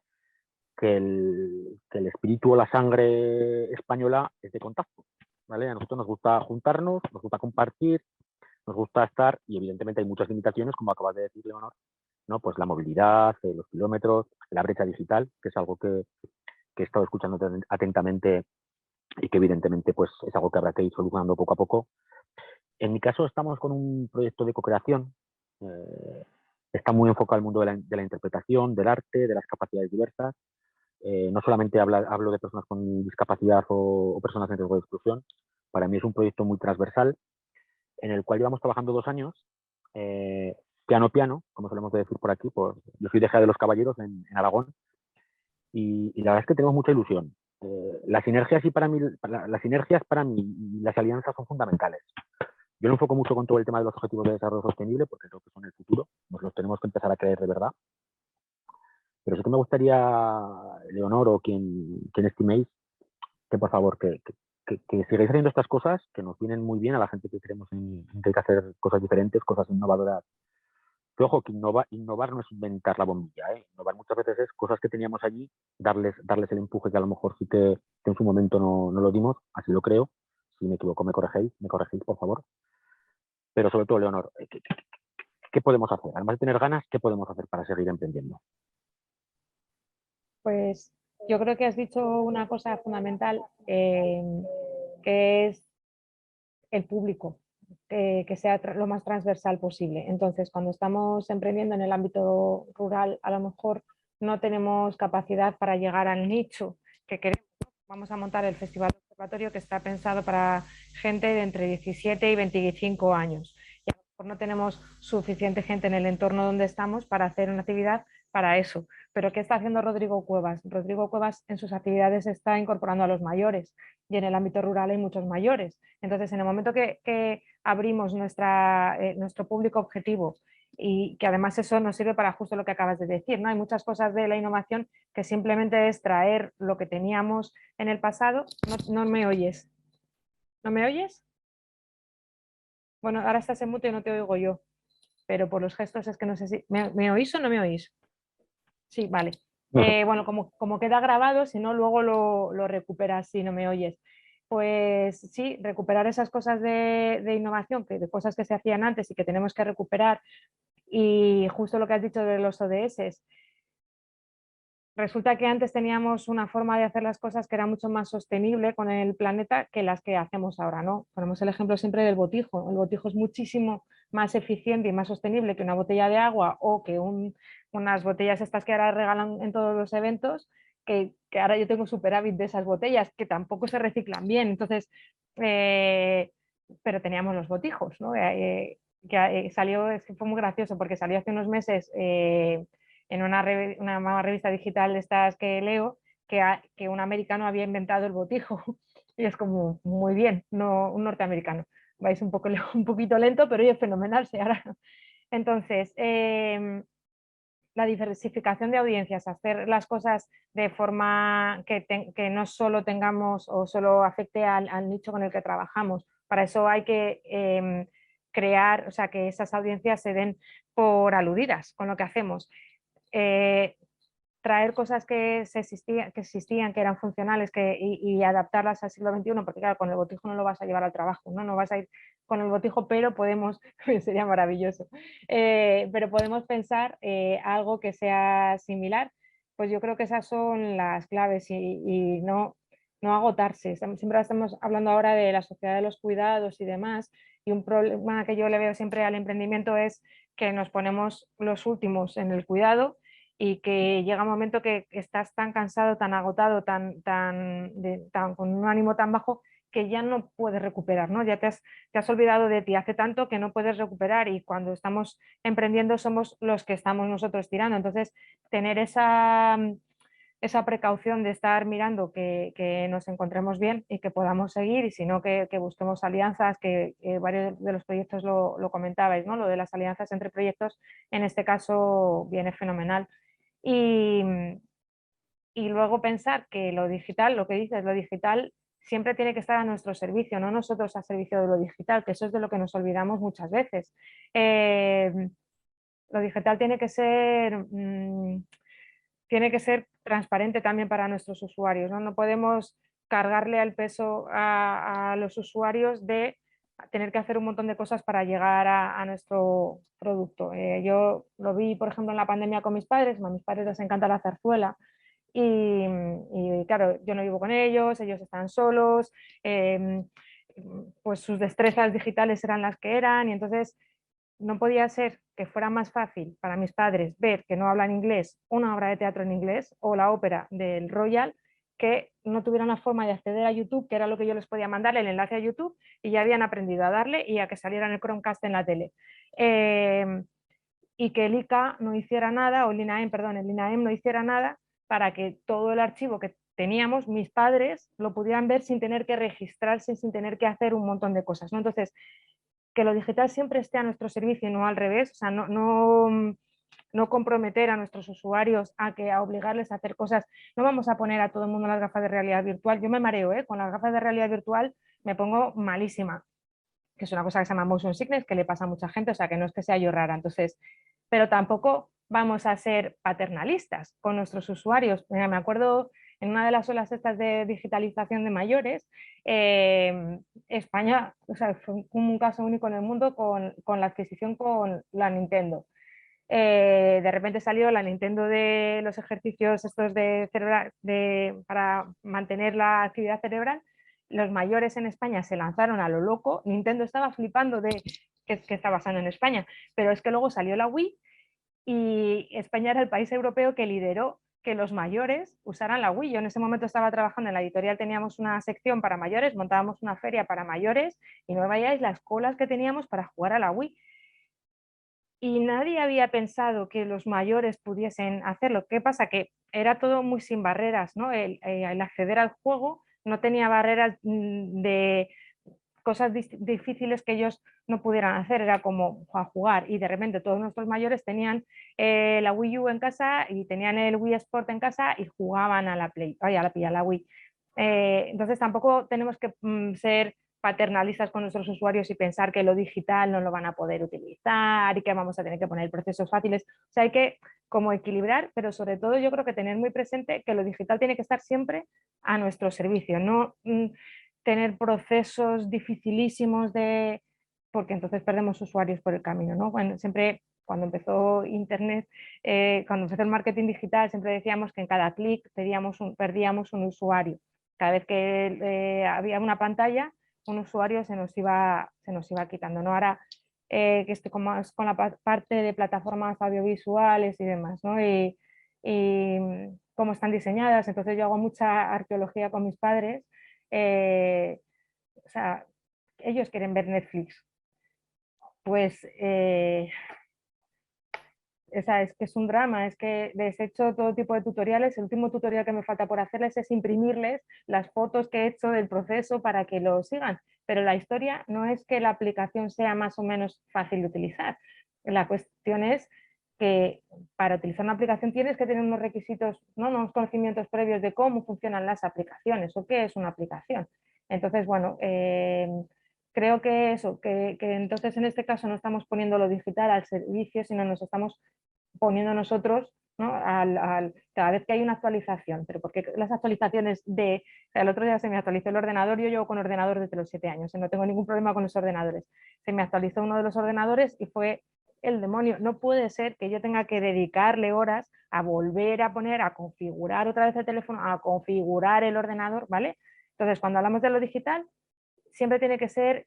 Speaker 4: que el espíritu o la sangre española es de contacto, ¿vale? A nosotros nos gusta juntarnos, nos gusta compartir, nos gusta estar y evidentemente hay muchas limitaciones, como acabas de decir, Leonor, ¿no? Pues la movilidad, los kilómetros, la brecha digital, que es algo que he estado escuchando atentamente y que evidentemente pues es algo que habrá que ir solucionando poco a poco. En mi caso estamos con un proyecto de co-creación, está muy enfocado al mundo de la interpretación, del arte, de las capacidades diversas. No solamente hablo de personas con discapacidad o personas en riesgo de exclusión. Para mí es un proyecto muy transversal en el cual llevamos trabajando 2 años, piano a piano, como solemos decir por aquí. Pues, yo soy de Ejea de los Caballeros en Aragón y la verdad es que tenemos mucha ilusión. Las sinergias para mí y las alianzas son fundamentales. Yo lo enfoco mucho con todo el tema de los objetivos de desarrollo sostenible porque creo que son el futuro, nos los tenemos que empezar a creer de verdad. Pero sí que me gustaría, Leonor o quien estiméis, que por favor, que sigáis haciendo estas cosas que nos vienen muy bien a la gente que creemos en que hay que hacer cosas diferentes, cosas innovadoras. Que ojo, que innovar no es inventar la bombilla, ¿eh? Innovar muchas veces es cosas que teníamos allí, darles el empuje que a lo mejor sí que en su momento no lo dimos, así lo creo. Si me equivoco, me corregéis, por favor. Pero sobre todo, Leonor, ¿qué podemos hacer? Además de tener ganas, ¿qué podemos hacer para seguir emprendiendo?
Speaker 1: Pues yo creo que has dicho una cosa fundamental, que es el público, que sea lo más transversal posible. Entonces, cuando estamos emprendiendo en el ámbito rural, a lo mejor no tenemos capacidad para llegar al nicho que queremos. Vamos a montar el Festival Observatorio, que está pensado para gente de entre 17 y 25 años. Y a lo mejor no tenemos suficiente gente en el entorno donde estamos para hacer una actividad para eso. Pero ¿qué está haciendo Rodrigo Cuevas? Rodrigo Cuevas en sus actividades está incorporando a los mayores y en el ámbito rural hay muchos mayores. Entonces, en el momento que abrimos nuestro público objetivo y que además eso nos sirve para justo lo que acabas de decir, ¿no? Hay muchas cosas de la innovación que simplemente es traer lo que teníamos en el pasado. No me oyes. ¿No me oyes? Bueno, ahora estás en mute y no te oigo yo, pero por los gestos es que no sé si... ¿Me oís o no me oís? Sí, vale. Bueno, como queda grabado, si no, luego lo recuperas si no me oyes. Pues sí, recuperar esas cosas de innovación, de cosas que se hacían antes y que tenemos que recuperar. Y justo lo que has dicho de los ODS, resulta que antes teníamos una forma de hacer las cosas que era mucho más sostenible con el planeta que las que hacemos ahora, ¿no? Ponemos el ejemplo siempre del botijo. El botijo es muchísimo más eficiente y más sostenible que una botella de agua o que unas botellas estas que ahora regalan en todos los eventos, que ahora yo tengo superávit de esas botellas, que tampoco se reciclan bien. Entonces, pero teníamos los botijos, ¿no? Salió, es que fue muy gracioso porque salió hace unos meses en una revista digital de estas que leo, que un americano había inventado el botijo. Y es como, muy bien, no un norteamericano. Vais un poquito lento, pero es fenomenal. Se hará. Entonces, la diversificación de audiencias, hacer las cosas de forma que no solo tengamos o solo afecte al nicho con el que trabajamos. Para eso hay que crear, o sea, que esas audiencias se den por aludidas con lo que hacemos. Traer cosas que existían, que eran funcionales y adaptarlas al siglo XXI, porque claro, con el botijo no lo vas a llevar al trabajo, no vas a ir con el botijo, pero podemos, sería maravilloso, pero podemos pensar algo que sea similar. Pues yo creo que esas son las claves y no agotarse. Siempre estamos hablando ahora de la sociedad de los cuidados y demás, y un problema que yo le veo siempre al emprendimiento es que nos ponemos los últimos en el cuidado y que llega un momento que estás tan cansado, tan agotado, con un ánimo tan bajo que ya no puedes recuperar, ¿no? Ya te has olvidado de ti hace tanto que no puedes recuperar, y cuando estamos emprendiendo somos los que estamos nosotros tirando. Entonces, tener esa precaución de estar mirando que nos encontremos bien y que podamos seguir, y si no, que busquemos alianzas, que varios de los proyectos lo comentabais, ¿no? Lo de las alianzas entre proyectos, en este caso, viene fenomenal. Y, y luego pensar que lo digital, lo que dices, lo digital siempre tiene que estar a nuestro servicio, no nosotros a servicio de lo digital, que eso es de lo que nos olvidamos muchas veces. Lo digital tiene que ser transparente también para nuestros usuarios, ¿no? No podemos cargarle al peso a los usuarios de tener que hacer un montón de cosas para llegar a nuestro producto. Yo lo vi, por ejemplo, en la pandemia con mis padres. A mis padres les encanta la zarzuela y claro, yo no vivo con ellos están solos, pues sus destrezas digitales eran las que eran, y entonces no podía ser que fuera más fácil para mis padres ver que no hablan inglés una obra de teatro en inglés o la ópera del Royal, que no tuvieran una forma de acceder a YouTube, que era lo que yo les podía mandar, el enlace a YouTube, y ya habían aprendido a darle y a que saliera en el Chromecast en la tele. Y que el ICA no hiciera nada, o el INAEM, perdón, el INAEM no hiciera nada para que todo el archivo que teníamos, mis padres, lo pudieran ver sin tener que registrarse, sin tener que hacer un montón de cosas, ¿no? Entonces, que lo digital siempre esté a nuestro servicio y no al revés, o sea, no comprometer a nuestros usuarios a obligarles a hacer cosas. No vamos a poner a todo el mundo las gafas de realidad virtual. Yo me mareo, con las gafas de realidad virtual me pongo malísima, que es una cosa que se llama motion sickness, que le pasa a mucha gente, o sea, que no es que sea yo rara. Entonces, pero tampoco vamos a ser paternalistas con nuestros usuarios. Mira, me acuerdo en una de las olas estas de digitalización de mayores, España, o sea, fue como un caso único en el mundo con la adquisición con la Nintendo. De repente salió la Nintendo de los ejercicios estos para mantener la actividad cerebral. Los mayores en España se lanzaron a lo loco. Nintendo estaba flipando de qué está pasando en España, pero es que luego salió la Wii y España era el país europeo que lideró que los mayores usaran la Wii. Yo en ese momento estaba trabajando en la editorial, teníamos una sección para mayores, montábamos una feria para mayores y no vayáis las colas que teníamos para jugar a la Wii. Y nadie había pensado que los mayores pudiesen hacerlo. ¿Qué pasa? Que era todo muy sin barreras, ¿no? El acceder al juego no tenía barreras de cosas difíciles que ellos no pudieran hacer, era como a jugar, y de repente todos nuestros mayores tenían la Wii U en casa y tenían el Wii Sport en casa y jugaban a la Play, a la Wii. Entonces tampoco tenemos que ser paternalistas con nuestros usuarios y pensar que lo digital no lo van a poder utilizar y que vamos a tener que poner procesos fáciles. O sea, hay que como equilibrar, pero sobre todo yo creo que tener muy presente que lo digital tiene que estar siempre a nuestro servicio, no tener procesos dificilísimos porque entonces perdemos usuarios por el camino, ¿no? Bueno, siempre cuando empezó Internet, cuando empezó el marketing digital, siempre decíamos que en cada clic perdíamos un usuario. Cada vez que había una pantalla, un usuario se nos iba quitando, ¿no? Ahora que estoy con la parte de plataformas audiovisuales y demás, ¿no? Y cómo están diseñadas, entonces yo hago mucha arqueología con mis padres, o sea, ellos quieren ver Netflix, pues es que es un drama, es que les he hecho todo tipo de tutoriales, el último tutorial que me falta por hacerles es imprimirles las fotos que he hecho del proceso para que lo sigan, pero la historia no es que la aplicación sea más o menos fácil de utilizar, la cuestión es que para utilizar una aplicación tienes que tener unos requisitos, ¿no? Unos conocimientos previos de cómo funcionan las aplicaciones o qué es una aplicación. Entonces, bueno, creo que eso, que entonces en este caso no estamos poniendo lo digital al servicio, sino nos estamos poniendo nosotros, ¿no? Cada vez que hay una actualización, pero porque las actualizaciones el otro día se me actualizó el ordenador, yo llevo con ordenador desde los 7 años, no tengo ningún problema con los ordenadores, se me actualizó uno de los ordenadores y fue el demonio, no puede ser que yo tenga que dedicarle horas a volver a poner, a configurar otra vez el teléfono, a configurar el ordenador, ¿vale? Entonces, cuando hablamos de lo digital, siempre tiene que ser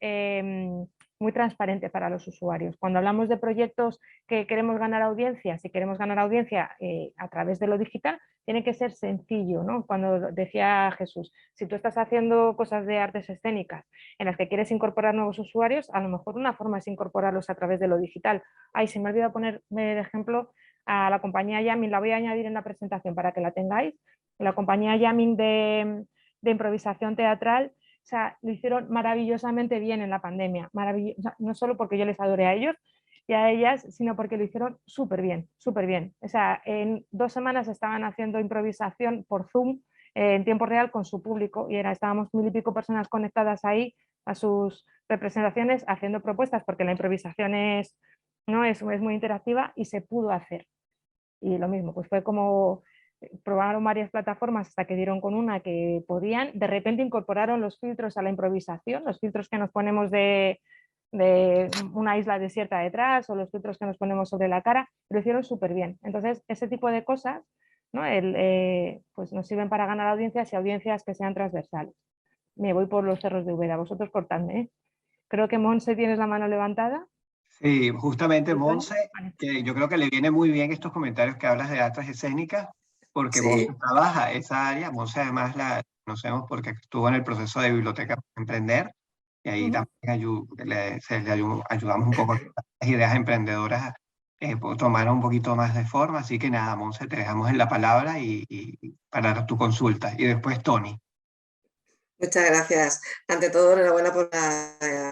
Speaker 1: muy transparente para los usuarios. Cuando hablamos de proyectos que queremos ganar audiencia, si queremos ganar audiencia a través de lo digital, tiene que ser sencillo, ¿no? Cuando decía Jesús, si tú estás haciendo cosas de artes escénicas en las que quieres incorporar nuevos usuarios, a lo mejor una forma es incorporarlos a través de lo digital. Ay, se me ha olvidado poner de ejemplo a la compañía Yamin, la voy a añadir en la presentación para que la tengáis. La compañía Yamin de improvisación teatral, o sea, lo hicieron maravillosamente bien en la pandemia, o sea, no solo porque yo les adoré a ellos y a ellas, sino porque lo hicieron súper bien, súper bien. O sea, en 2 semanas estaban haciendo improvisación por Zoom en tiempo real con su público y estábamos 1000 y pico personas conectadas ahí a sus representaciones haciendo propuestas porque la improvisación es muy interactiva y se pudo hacer. Y lo mismo, pues fue como probaron varias plataformas hasta que dieron con una que podían, de repente incorporaron los filtros a la improvisación, los filtros que nos ponemos de una isla desierta detrás o los filtros que nos ponemos sobre la cara, lo hicieron súper bien. Entonces, ese tipo de cosas, ¿no? Pues nos sirven para ganar audiencias y audiencias que sean transversales. Me voy por los cerros de Úbeda, vosotros cortadme, ¿eh? Creo que Monse tienes la mano levantada.
Speaker 2: Sí, justamente
Speaker 1: ¿Vale?
Speaker 2: Monse, que yo creo que le viene muy bien estos comentarios que hablas de artes escénicas, porque Monse
Speaker 5: Sí,
Speaker 2: trabaja esa área. Monse además la conocemos porque estuvo en el proceso de Biblioteca para Emprender, y ahí
Speaker 1: Ujú.
Speaker 2: también ayudamos un poco a que las ideas emprendedoras tomaran un poquito más de forma. Así que nada, Monse, te dejamos en la palabra y para tu consulta. Y después Tony.
Speaker 5: muchas gracias. Ante todo, enhorabuena por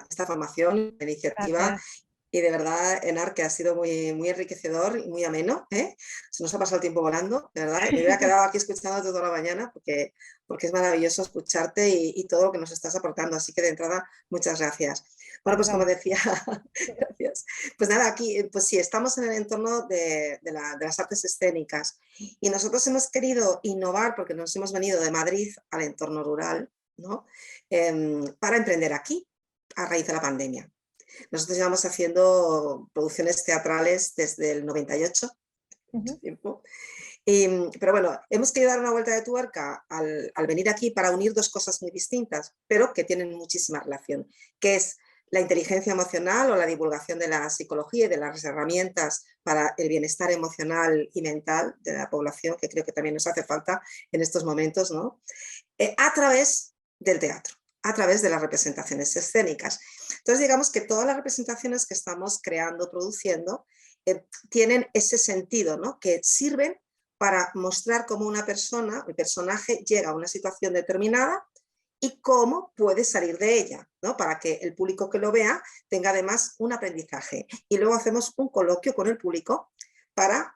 Speaker 5: esta formación, la iniciativa.
Speaker 1: Gracias.
Speaker 5: Y de verdad, Enar, que ha sido muy, muy enriquecedor y muy ameno, ¿eh? Se nos ha pasado el tiempo volando, de verdad. Me hubiera quedado aquí escuchando toda la mañana porque es maravilloso escucharte y todo lo que nos estás aportando. Así que de entrada, muchas gracias. Bueno, pues como decía, gracias. Pues nada, aquí, pues sí, estamos en el entorno de las artes escénicas y nosotros hemos querido innovar porque nos hemos venido de Madrid al entorno rural, ¿no? Para emprender aquí a raíz de la pandemia. Nosotros llevamos haciendo producciones teatrales desde el 98, mucho tiempo. Pero bueno, hemos querido dar una vuelta de tuerca al venir aquí para unir 2 cosas muy distintas, pero que tienen muchísima relación, que es la inteligencia emocional o la divulgación de la psicología y de las herramientas para el bienestar emocional y mental de la población, que creo que también nos hace falta en estos momentos, ¿no? A través del teatro, a través de las representaciones escénicas. Entonces, digamos que todas las representaciones que estamos creando, produciendo, tienen ese sentido, ¿no? Que sirven para mostrar cómo una persona, el personaje, llega a una situación determinada y cómo puede salir de ella, ¿no? Para que el público que lo vea tenga además un aprendizaje. Y luego hacemos un coloquio con el público para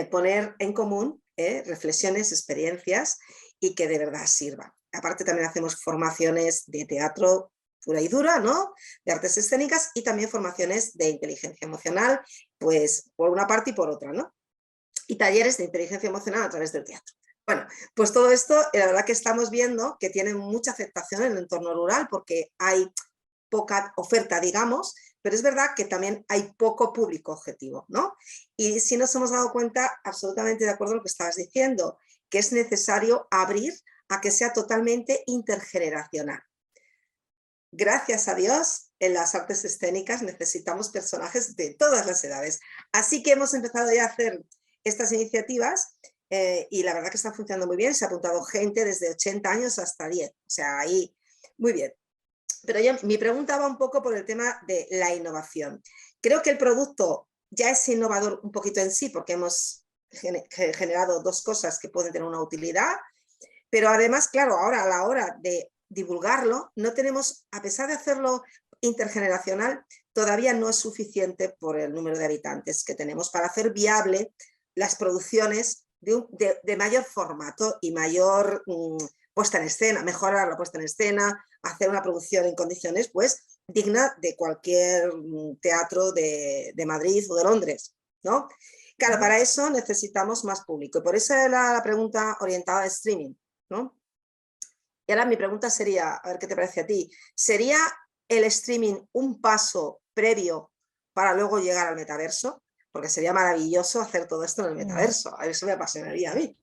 Speaker 5: poner en común reflexiones, experiencias y que de verdad sirva. Aparte también hacemos formaciones de teatro pura y dura, ¿no? De artes escénicas y también formaciones de inteligencia emocional, pues por una parte y por otra, ¿no? Y talleres de inteligencia emocional a través del teatro. Bueno, pues todo esto, la verdad que estamos viendo que tiene mucha aceptación en el entorno rural porque hay poca oferta, digamos, pero es verdad que también hay poco público objetivo, ¿no? Y sí nos hemos dado cuenta, absolutamente de acuerdo con lo que estabas diciendo, que es necesario abrir a que sea totalmente intergeneracional. Gracias a Dios, en las artes escénicas necesitamos personajes de todas las edades. Así que hemos empezado ya a hacer estas iniciativas y la verdad que están funcionando muy bien. Se ha apuntado gente desde 80 años hasta 10. O sea, ahí, muy bien. Pero mi pregunta va un poco por el tema de la innovación. Creo que el producto ya es innovador un poquito en sí, porque hemos generado dos cosas que pueden tener una utilidad, pero además, claro, ahora a la hora de divulgarlo, no tenemos, a pesar de hacerlo intergeneracional, todavía no es suficiente por el número de habitantes que tenemos para hacer viable las producciones de mayor formato y mayor puesta en escena, mejorar la puesta en escena, hacer una producción en condiciones pues digna de cualquier teatro de Madrid o de Londres, ¿no? Claro, para eso necesitamos más público y por eso era la pregunta orientada a streaming, ¿no? Y ahora mi pregunta sería, a ver qué te parece a ti, ¿sería el streaming un paso previo para luego llegar al metaverso? Porque sería maravilloso hacer todo esto en el metaverso, a eso me apasionaría a mí.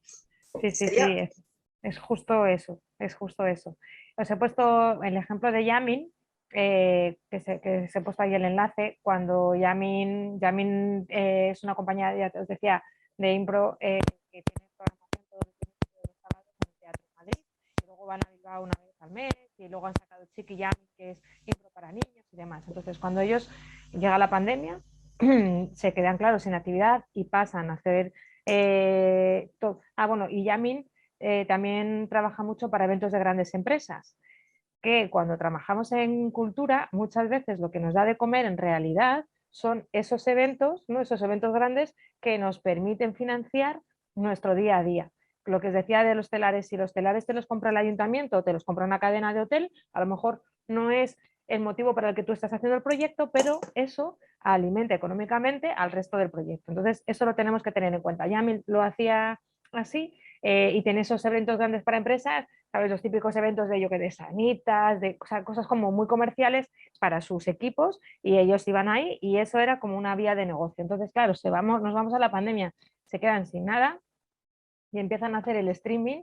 Speaker 1: Sí, sí,
Speaker 5: ¿Sería?
Speaker 1: sí, es justo eso, es justo eso. Os he puesto el ejemplo de Yamin, que se he puesto ahí el enlace, cuando Yamin es una compañía, ya os decía, de impro que tiene programación todos los sábados en el Teatro de Madrid, y luego van a Bilbao una vez al mes, y luego han sacado Chiqui Yamin, que es impro para niños y demás. Entonces, cuando ellos llega la pandemia, se quedan, claro, sin actividad y pasan a hacer bueno, y Yamin también trabaja mucho para eventos de grandes empresas, que cuando trabajamos en cultura, muchas veces lo que nos da de comer en realidad son esos eventos, ¿no? Esos eventos grandes que nos permiten financiar nuestro día a día. Lo que os decía de los telares, si los telares te los compra el ayuntamiento o te los compra una cadena de hotel, a lo mejor no es el motivo para el que tú estás haciendo el proyecto, pero eso alimenta económicamente al resto del proyecto. Entonces, eso lo tenemos que tener en cuenta. Yamil lo hacía así y tiene esos eventos grandes para empresas, ¿sabes? Los típicos eventos de, de sanitas, o sea, cosas como muy comerciales para sus equipos y ellos iban ahí y eso era como una vía de negocio. Entonces, claro, nos vamos a la pandemia, se quedan sin nada y empiezan a hacer el streaming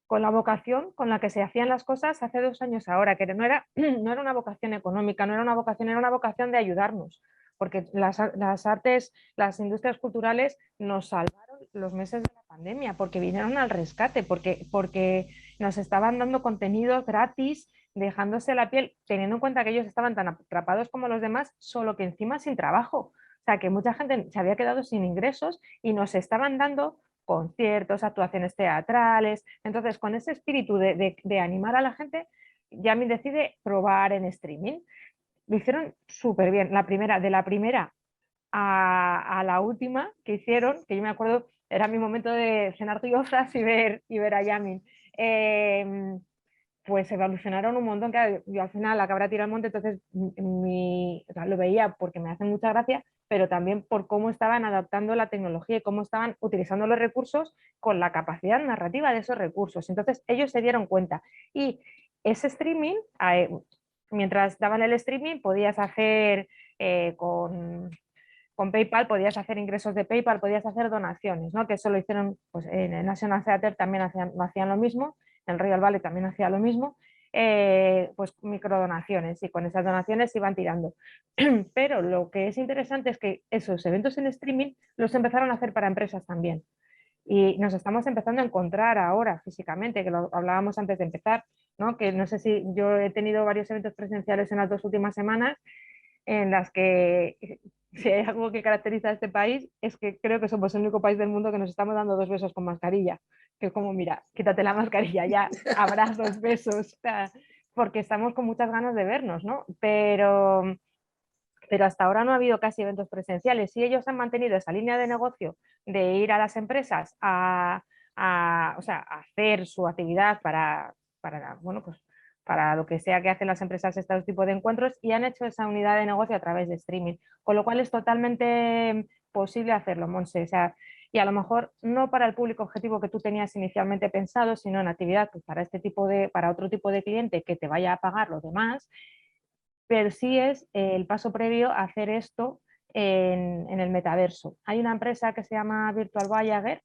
Speaker 1: con la vocación con la que se hacían las cosas hace 2 años ahora, que no era una vocación económica, no era una vocación de ayudarnos, porque las artes, las industrias culturales nos salvaron los meses de la pandemia, porque vinieron al rescate, porque nos estaban dando contenido gratis, dejándose la piel, teniendo en cuenta que ellos estaban tan atrapados como los demás, solo que encima sin trabajo. O sea, que mucha gente se había quedado sin ingresos y nos estaban dando conciertos, actuaciones teatrales. Entonces, con ese espíritu de animar a la gente, Yamin decide probar en streaming. Lo hicieron súper bien. De la primera a la última que hicieron, que yo me acuerdo, era mi momento de cenar guiozas y ver a Yamin. Pues evolucionaron un montón, que yo al final acabé de tirar al monte, entonces o sea, lo veía porque me hace mucha gracia, pero también por cómo estaban adaptando la tecnología y cómo estaban utilizando los recursos con la capacidad narrativa de esos recursos. Entonces ellos se dieron cuenta y ese streaming, mientras daban el streaming, podías hacer con PayPal, podías hacer ingresos de PayPal, podías hacer donaciones, ¿no? Que eso lo hicieron pues, en el National Theatre, también hacían lo mismo, en el Royal Ballet también hacía lo mismo, pues microdonaciones y con esas donaciones se iban tirando. Pero lo que es interesante es que esos eventos en streaming los empezaron a hacer para empresas también. Y nos estamos empezando a encontrar ahora físicamente, que lo hablábamos antes de empezar, ¿no? Que no sé si yo he tenido varios eventos presenciales en las 2 últimas semanas en las que si hay algo que caracteriza a este país es que creo que somos el único país del mundo que nos estamos dando 2 besos con mascarilla, que es como, mira, quítate la mascarilla, ya habrás 2 besos, porque estamos con muchas ganas de vernos, ¿no? Pero hasta ahora no ha habido casi eventos presenciales y ellos han mantenido esa línea de negocio de ir a las empresas o sea, a hacer su actividad bueno, pues para lo que sea que hacen las empresas estos tipos de encuentros y han hecho esa unidad de negocio a través de streaming, con lo cual es totalmente posible hacerlo, Monse. O sea, y a lo mejor no para el público objetivo que tú tenías inicialmente pensado, sino en actividad pues para otro tipo de cliente que te vaya a pagar lo demás, pero sí es el paso previo a hacer esto en el metaverso. Hay una empresa que se llama Virtual Voyager,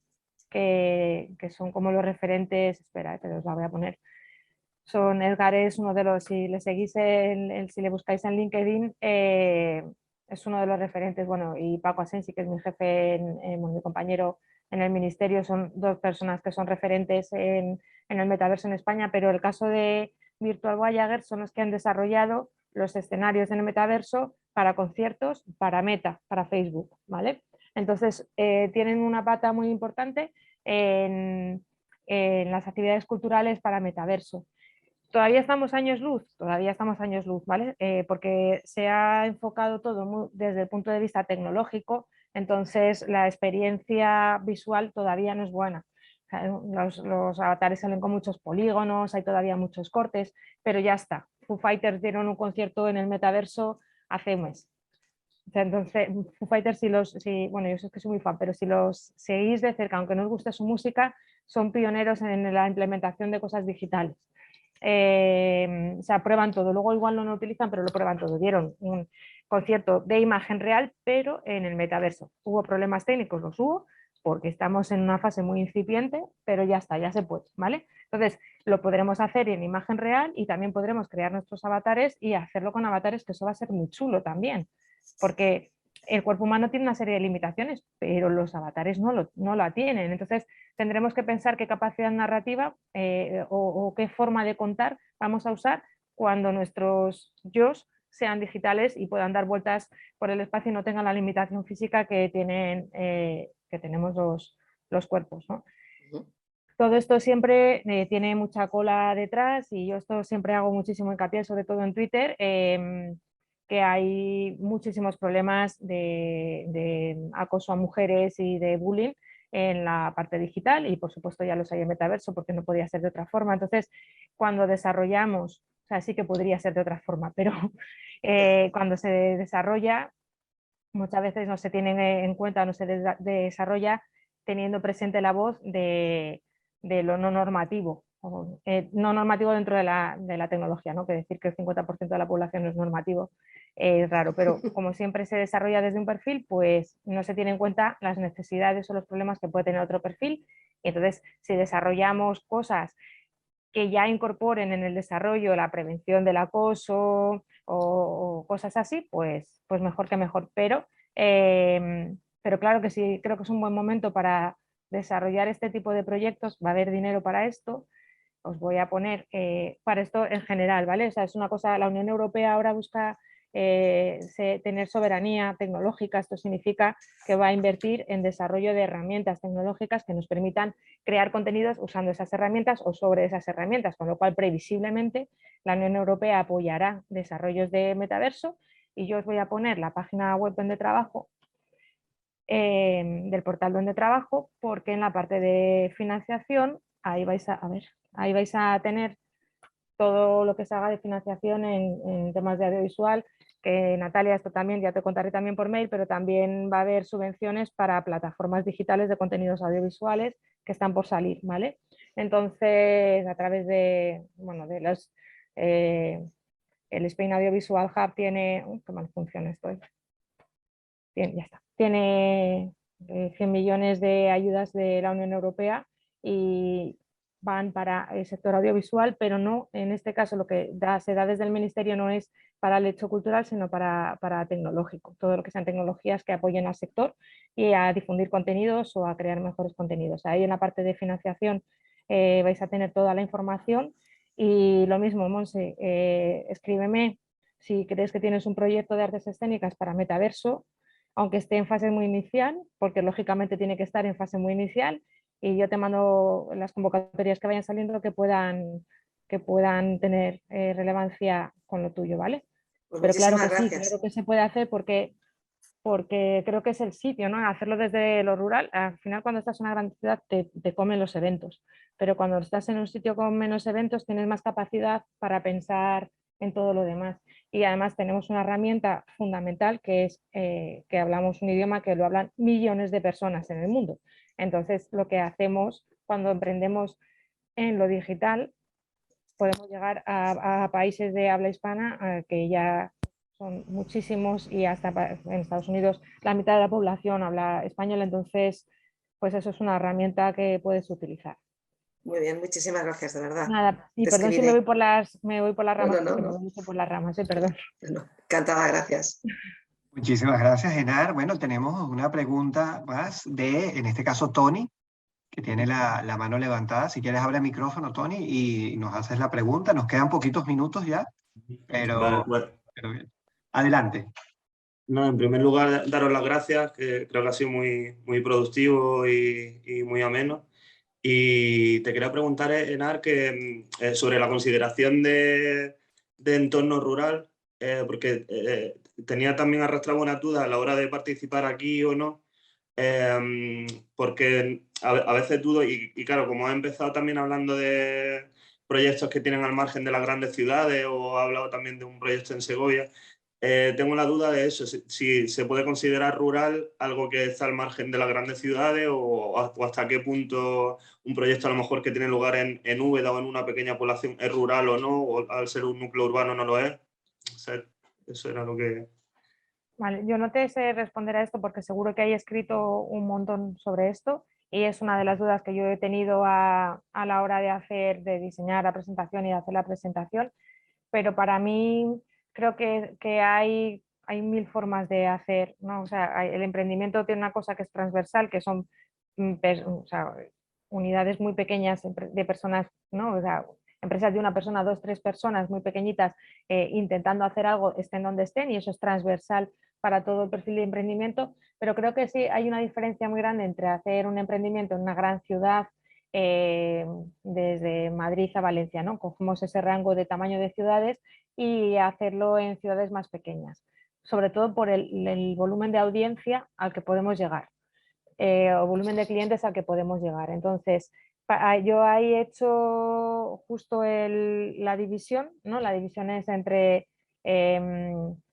Speaker 1: que son como los referentes, espera, te los la voy a poner. Edgar es uno de los, si le seguís, si le buscáis en LinkedIn, es uno de los referentes, bueno, y Paco Asensi, que es mi jefe, mi compañero en el ministerio, son dos personas que son referentes en el metaverso en España, pero el caso de Virtual Voyager son los que han desarrollado los escenarios en el metaverso para conciertos, para Meta, para Facebook, ¿vale? Entonces, tienen una pata muy importante en las actividades culturales para metaverso. Todavía estamos años luz, ¿vale? Porque se ha enfocado todo desde el punto de vista tecnológico, entonces la experiencia visual todavía no es buena. O sea, los avatares salen con muchos polígonos, hay todavía muchos cortes, pero ya está. Foo Fighters dieron un concierto en el metaverso hace un mes. O sea, entonces, Foo Fighters, bueno, yo sé que soy muy fan, pero si los seguís de cerca, aunque no os guste su música, son pioneros en la implementación de cosas digitales. O sea, prueban todo, luego igual no lo utilizan, pero lo prueban todo. Dieron un concierto de imagen real, pero en el metaverso. Hubo problemas técnicos, los hubo, porque estamos en una fase muy incipiente, pero ya está, ya se puede, ¿vale? Entonces, lo podremos hacer en imagen real y también podremos crear nuestros avatares y hacerlo con avatares, que eso va a ser muy chulo también, porque el cuerpo humano tiene una serie de limitaciones, pero los avatares no la tienen. Entonces, tendremos que pensar qué capacidad narrativa o qué forma de contar vamos a usar cuando nuestros yos sean digitales y puedan dar vueltas por el espacio y no tengan la limitación física que tenemos los cuerpos, ¿no? Todo esto siempre tiene mucha cola detrás y yo esto siempre hago muchísimo hincapié, sobre todo en Twitter, que hay muchísimos problemas de acoso a mujeres y de bullying en la parte digital y por supuesto ya los hay en metaverso porque no podía ser de otra forma. Entonces, cuando desarrollamos, o sea, sí que podría ser de otra forma, pero cuando se desarrolla, muchas veces no se tiene en cuenta, no se desarrolla teniendo presente la voz de lo no normativo, no normativo dentro de la tecnología, ¿no? Que decir que el 50% de la población no es normativo es raro, pero como siempre se desarrolla desde un perfil, pues no se tiene en cuenta las necesidades o los problemas que puede tener otro perfil. Y entonces, si desarrollamos cosas que ya incorporen en el desarrollo la prevención del acoso o cosas así, pues mejor que mejor. Pero claro que sí, creo que es un buen momento para desarrollar este tipo de proyectos. Va a haber dinero para esto. Os voy a poner para esto en general, ¿vale? O sea, es una cosa, la Unión Europea ahora busca tener soberanía tecnológica. Esto significa que va a invertir en desarrollo de herramientas tecnológicas que nos permitan crear contenidos usando esas herramientas o sobre esas herramientas, con lo cual previsiblemente la Unión Europea apoyará desarrollos de metaverso y yo os voy a poner la página web donde trabajo, del portal donde trabajo, porque en la parte de financiación, ahí vais a tener todo lo que se haga de financiación en temas de audiovisual, que Natalia, esto también, ya te contaré también por mail, pero también va a haber subvenciones para plataformas digitales de contenidos audiovisuales que están por salir, ¿vale? Entonces, a través de, bueno, de los, el Spain Audiovisual Hub tiene, qué mal funciona esto, bien, ya está, tiene 100 millones de ayudas de la Unión Europea y van para el sector audiovisual, pero no, en este caso lo que se da desde el Ministerio no es para el hecho cultural, sino para tecnológico, todo lo que sean tecnologías que apoyen al sector y a difundir contenidos o a crear mejores contenidos. Ahí en la parte de financiación vais a tener toda la información y lo mismo, Monse, escríbeme si crees que tienes un proyecto de artes escénicas para metaverso, aunque esté en fase muy inicial, porque lógicamente tiene que estar en fase muy inicial, y yo te mando las convocatorias que vayan saliendo que puedan tener relevancia con lo tuyo, ¿vale?
Speaker 5: Pues
Speaker 1: Pero claro
Speaker 5: muchísimas
Speaker 1: que sí,
Speaker 5: gracias.
Speaker 1: claro que se puede hacer porque creo que es el sitio, ¿no? Hacerlo desde lo rural, al final cuando estás en una gran ciudad te comen los eventos, pero cuando estás en un sitio con menos eventos tienes más capacidad para pensar en todo lo demás. Y además tenemos una herramienta fundamental que es que hablamos un idioma que lo hablan millones de personas en el mundo. Entonces, lo que hacemos cuando emprendemos en lo digital podemos llegar a países de habla hispana que ya son muchísimos y hasta en Estados Unidos la mitad de la población habla español, entonces pues eso es una herramienta que puedes utilizar.
Speaker 5: Muy bien, muchísimas gracias, de verdad.
Speaker 1: Nada, y
Speaker 5: Te
Speaker 1: perdón si
Speaker 5: escribiré.
Speaker 1: me voy por las ramas,
Speaker 5: No,
Speaker 1: porque me
Speaker 5: no.
Speaker 1: voy mucho por las ramas, perdón.
Speaker 5: No, encantada, gracias.
Speaker 2: Muchísimas gracias, Enar. Bueno, tenemos una pregunta más en este caso, Tony, que tiene la mano levantada. Si quieres, abre el micrófono, Tony, y nos haces la pregunta. Nos quedan poquitos minutos ya,
Speaker 6: Vale,
Speaker 2: pero,
Speaker 6: pues,
Speaker 2: pero bien. Adelante.
Speaker 6: no, en primer lugar, daros las gracias, que creo que ha sido muy productivo y muy ameno. Y te quería preguntar, Enar, sobre la consideración de entorno rural, porque tenía también arrastrado una duda a la hora de participar aquí o no, porque a veces dudo, y claro, como has empezado también hablando de proyectos que tienen al margen de las grandes ciudades, o has hablado también de un proyecto en Segovia, tengo la duda de eso, si se puede considerar rural algo que está al margen de las grandes ciudades o hasta qué punto un proyecto a lo mejor que tiene lugar en Úbeda o en una pequeña población es rural o no, o al ser un núcleo urbano no lo es. O sea, eso era lo que...
Speaker 1: Vale, yo no te sé responder a esto porque seguro que hay escrito un montón sobre esto y es una de las dudas que yo he tenido a la hora de diseñar la presentación y de hacer la presentación, pero para mí creo que hay mil formas de hacer, ¿no? O sea, el emprendimiento tiene una cosa que es transversal, que son o sea, unidades muy pequeñas de personas, ¿no? O sea, empresas de una persona, dos, tres personas muy pequeñitas intentando hacer algo, estén donde estén, y eso es transversal para todo el perfil de emprendimiento, pero creo que sí hay una diferencia muy grande entre hacer un emprendimiento en una gran ciudad, desde Madrid a Valencia, ¿no? Cogemos ese rango de tamaño de ciudades y hacerlo en ciudades más pequeñas, sobre todo por el volumen de audiencia al que podemos llegar, o volumen de clientes al que podemos llegar. Entonces, yo ahí he hecho justo la división, ¿no? La división es entre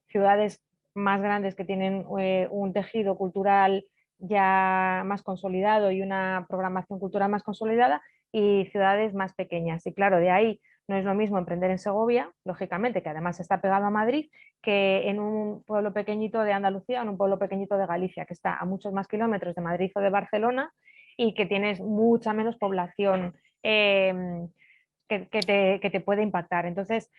Speaker 1: ciudades más grandes que tienen un tejido cultural ya más consolidado y una programación cultural más consolidada, y ciudades más pequeñas. Y claro, de ahí no es lo mismo emprender en Segovia, lógicamente, que además está pegado a Madrid, que en un pueblo pequeñito de Andalucía o en un pueblo pequeñito de Galicia, que está a muchos más kilómetros de Madrid o de Barcelona y que tienes mucha menos población que te puede impactar. Entonces,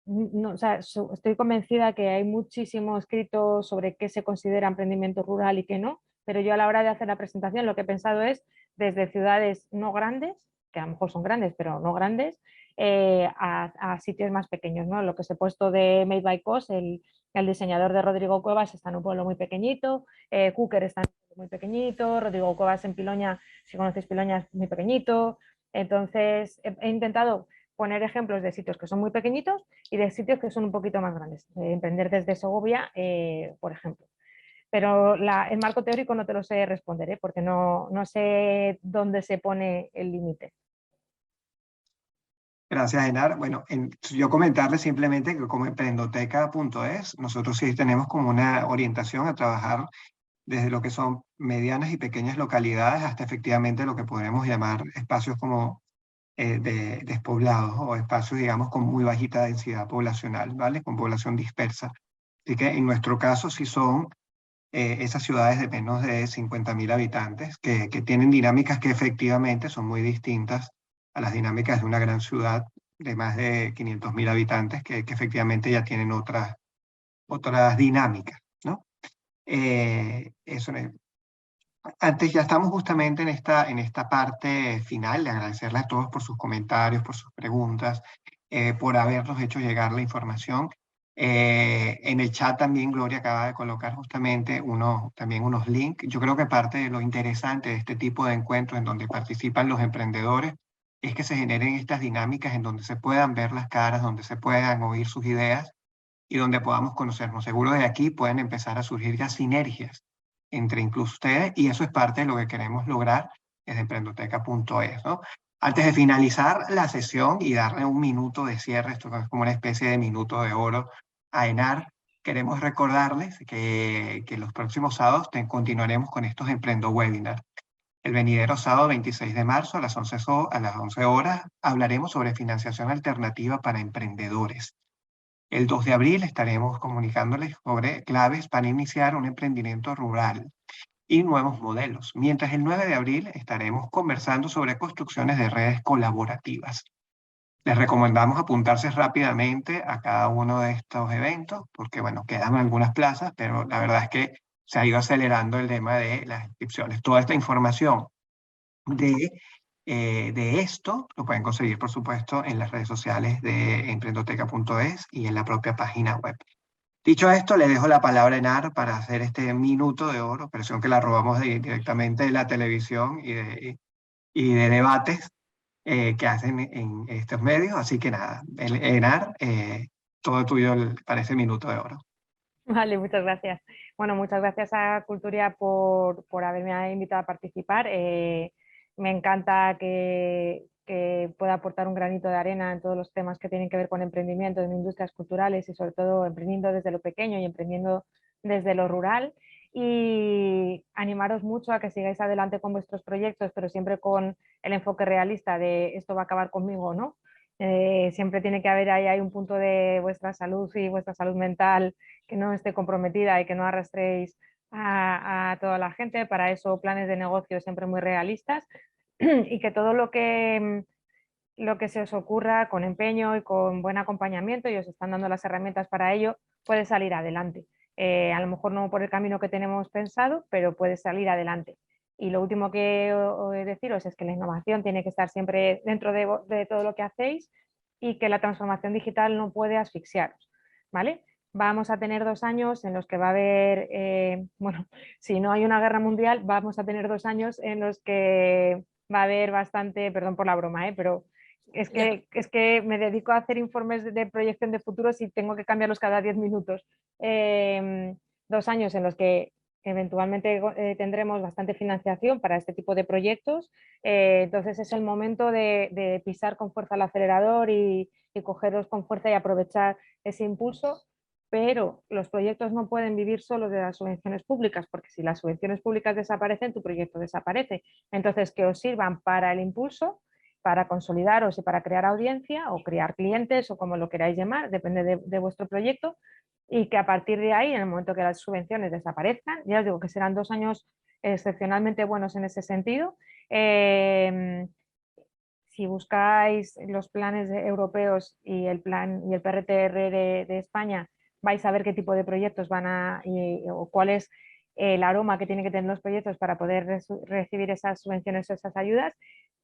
Speaker 1: no, o sea, estoy convencida que hay muchísimo escrito sobre qué se considera emprendimiento rural y qué no, pero yo a la hora de hacer la presentación lo que he pensado es desde ciudades no grandes, que a lo mejor son grandes, pero no grandes, a sitios más pequeños, ¿no? Lo que se he puesto de Made by Cos, el diseñador de Rodrigo Cuevas está en un pueblo muy pequeñito, Cooker está en un pueblo muy pequeñito, Rodrigo Cuevas en Piloña, si conocéis Piloña, es muy pequeñito. Entonces he intentado poner ejemplos de sitios que son muy pequeñitos y de sitios que son un poquito más grandes. Emprender desde Segovia, por ejemplo. Pero el marco teórico no te lo sé responder, porque no sé dónde se pone el límite.
Speaker 2: Gracias, Enar. Bueno, yo comentarle simplemente que como emprendoteca.es, nosotros sí tenemos como una orientación a trabajar desde lo que son medianas y pequeñas localidades hasta efectivamente lo que podemos llamar espacios como despoblados o espacios, digamos, con muy bajita densidad poblacional, ¿vale? Con población dispersa. Así que en nuestro caso sí son esas ciudades de menos de 50.000 habitantes que tienen dinámicas que efectivamente son muy distintas a las dinámicas de una gran ciudad de más de 500.000 habitantes que efectivamente ya tienen otras dinámicas, ¿no? Eso antes ya estamos justamente en esta parte final de agradecerle a todos por sus comentarios, por sus preguntas, por habernos hecho llegar la información. En el chat también Gloria acaba de colocar justamente también unos links. Yo creo que parte de lo interesante de este tipo de encuentros en donde participan los emprendedores es que se generen estas dinámicas en donde se puedan ver las caras, donde se puedan oír sus ideas y donde podamos conocernos. Seguro de aquí pueden empezar a surgir ya sinergias entre incluso ustedes, y eso es parte de lo que queremos lograr desde emprendoteca.es, ¿no? Antes de finalizar la sesión y darle un minuto de cierre, esto es como una especie de minuto de oro a Enar, queremos recordarles que los próximos sábados continuaremos con estos Emprendo Webinars. El venidero sábado 26 de marzo a las 11 horas hablaremos sobre financiación alternativa para emprendedores. El 2 de abril estaremos comunicándoles sobre claves para iniciar un emprendimiento rural y nuevos modelos, mientras el 9 de abril estaremos conversando sobre construcciones de redes colaborativas. Les recomendamos apuntarse rápidamente a cada uno de estos eventos, porque bueno, quedan algunas plazas, pero la verdad es que se ha ido acelerando el tema de las inscripciones. Toda esta información de esto lo pueden conseguir, por supuesto, en las redes sociales de emprendoteca.es y en la propia página web. Dicho esto, le dejo la palabra a Enar para hacer este minuto de oro, versión que la robamos directamente de la televisión y de debates que hacen en estos medios. Así que nada, Enar, todo tuyo para ese minuto de oro.
Speaker 1: Vale, muchas gracias. Bueno, muchas gracias a Culturia por haberme invitado a participar. Me encanta que pueda aportar un granito de arena en todos los temas que tienen que ver con emprendimiento en industrias culturales y sobre todo emprendiendo desde lo pequeño y emprendiendo desde lo rural. Y animaros mucho a que sigáis adelante con vuestros proyectos, pero siempre con el enfoque realista de esto va a acabar conmigo o no. Siempre tiene que haber ahí un punto de vuestra salud y vuestra salud mental que no esté comprometida y que no arrastréis a toda la gente. Para eso planes de negocio siempre muy realistas y que todo lo que se os ocurra con empeño y con buen acompañamiento, y os están dando las herramientas para ello, puede salir adelante. A lo mejor no por el camino que tenemos pensado, pero puede salir adelante. Y lo último que deciros es que la innovación tiene que estar siempre dentro de todo lo que hacéis y que la transformación digital no puede asfixiaros, ¿vale? Vamos a tener 2 años en los que va a haber, bueno, si no hay una guerra mundial, vamos a tener 2 años en los que va a haber bastante, perdón por la broma, pero es que me dedico a hacer informes de proyección de futuros y tengo que cambiarlos cada 10 minutos. 2 años en los que eventualmente tendremos bastante financiación para este tipo de proyectos. Entonces es el momento de pisar con fuerza el acelerador y cogeros con fuerza y aprovechar ese impulso. Pero los proyectos no pueden vivir solo de las subvenciones públicas, porque si las subvenciones públicas desaparecen, tu proyecto desaparece. Entonces, que os sirvan para el impulso, para consolidaros y para crear audiencia o crear clientes o como lo queráis llamar, depende de vuestro proyecto, y que a partir de ahí, en el momento que las subvenciones desaparezcan, ya os digo que serán 2 años excepcionalmente buenos en ese sentido. Si buscáis los planes europeos y el PRTR de España, vais a ver qué tipo de proyectos o cuál es el aroma que tienen que tener los proyectos para poder recibir esas subvenciones o esas ayudas.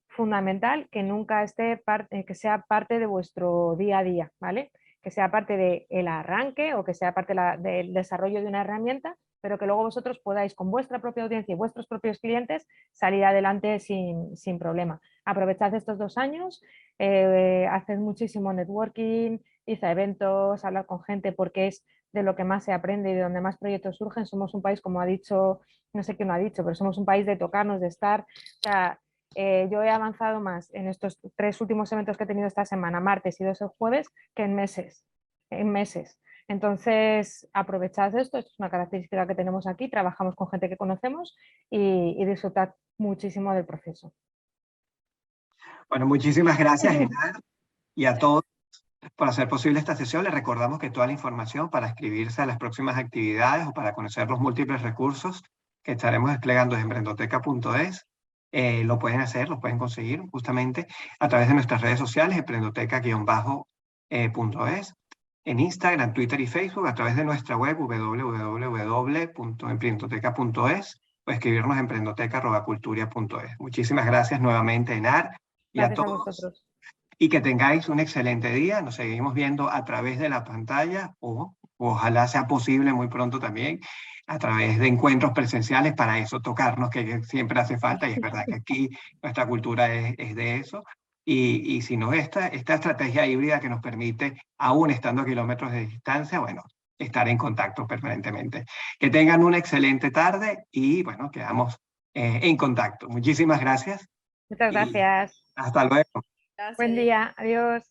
Speaker 1: Fundamental que nunca que sea parte de vuestro día a día, ¿vale? Que sea parte del arranque o que sea parte del desarrollo de una herramienta, pero que luego vosotros podáis con vuestra propia audiencia y vuestros propios clientes salir adelante sin problema. Aprovechad estos 2 años, haced muchísimo networking, id a eventos, hablar con gente, porque es de lo que más se aprende y de donde más proyectos surgen. Somos un país, como ha dicho, no sé quién lo ha dicho, pero somos un país de tocarnos, de estar. O sea, yo he avanzado más en estos 3 últimos eventos que he tenido esta semana, martes y 2 el jueves, que en meses. Entonces, aprovechad esto es una característica que tenemos aquí, trabajamos con gente que conocemos y disfrutad muchísimo del proceso.
Speaker 2: Bueno, muchísimas gracias, Enar, y a todos por hacer posible esta sesión. Les recordamos que toda la información para inscribirse a las próximas actividades o para conocer los múltiples recursos que estaremos desplegando en emprendoteca.es lo pueden hacer, lo pueden conseguir justamente a través de nuestras redes sociales, emprendoteca-es, en Instagram, Twitter y Facebook, a través de nuestra web www.emprendoteca.es o escribirnos a emprendoteca@culturia.es. Muchísimas gracias nuevamente, Enar, y
Speaker 1: Gracias
Speaker 2: a
Speaker 1: a
Speaker 2: todos.
Speaker 1: vosotros.
Speaker 2: Y que tengáis un excelente día. Nos seguimos viendo a través de la pantalla o ojalá sea posible muy pronto también a través de encuentros presenciales, para eso tocarnos, que siempre hace falta, y es verdad que aquí nuestra cultura es de eso. Y si no, esta estrategia híbrida que nos permite, aún estando a kilómetros de distancia, bueno, estar en contacto permanentemente. Que tengan una excelente tarde y bueno, quedamos en contacto. Muchísimas gracias.
Speaker 1: Muchas gracias.
Speaker 2: Hasta luego.
Speaker 1: Buen día. Adiós.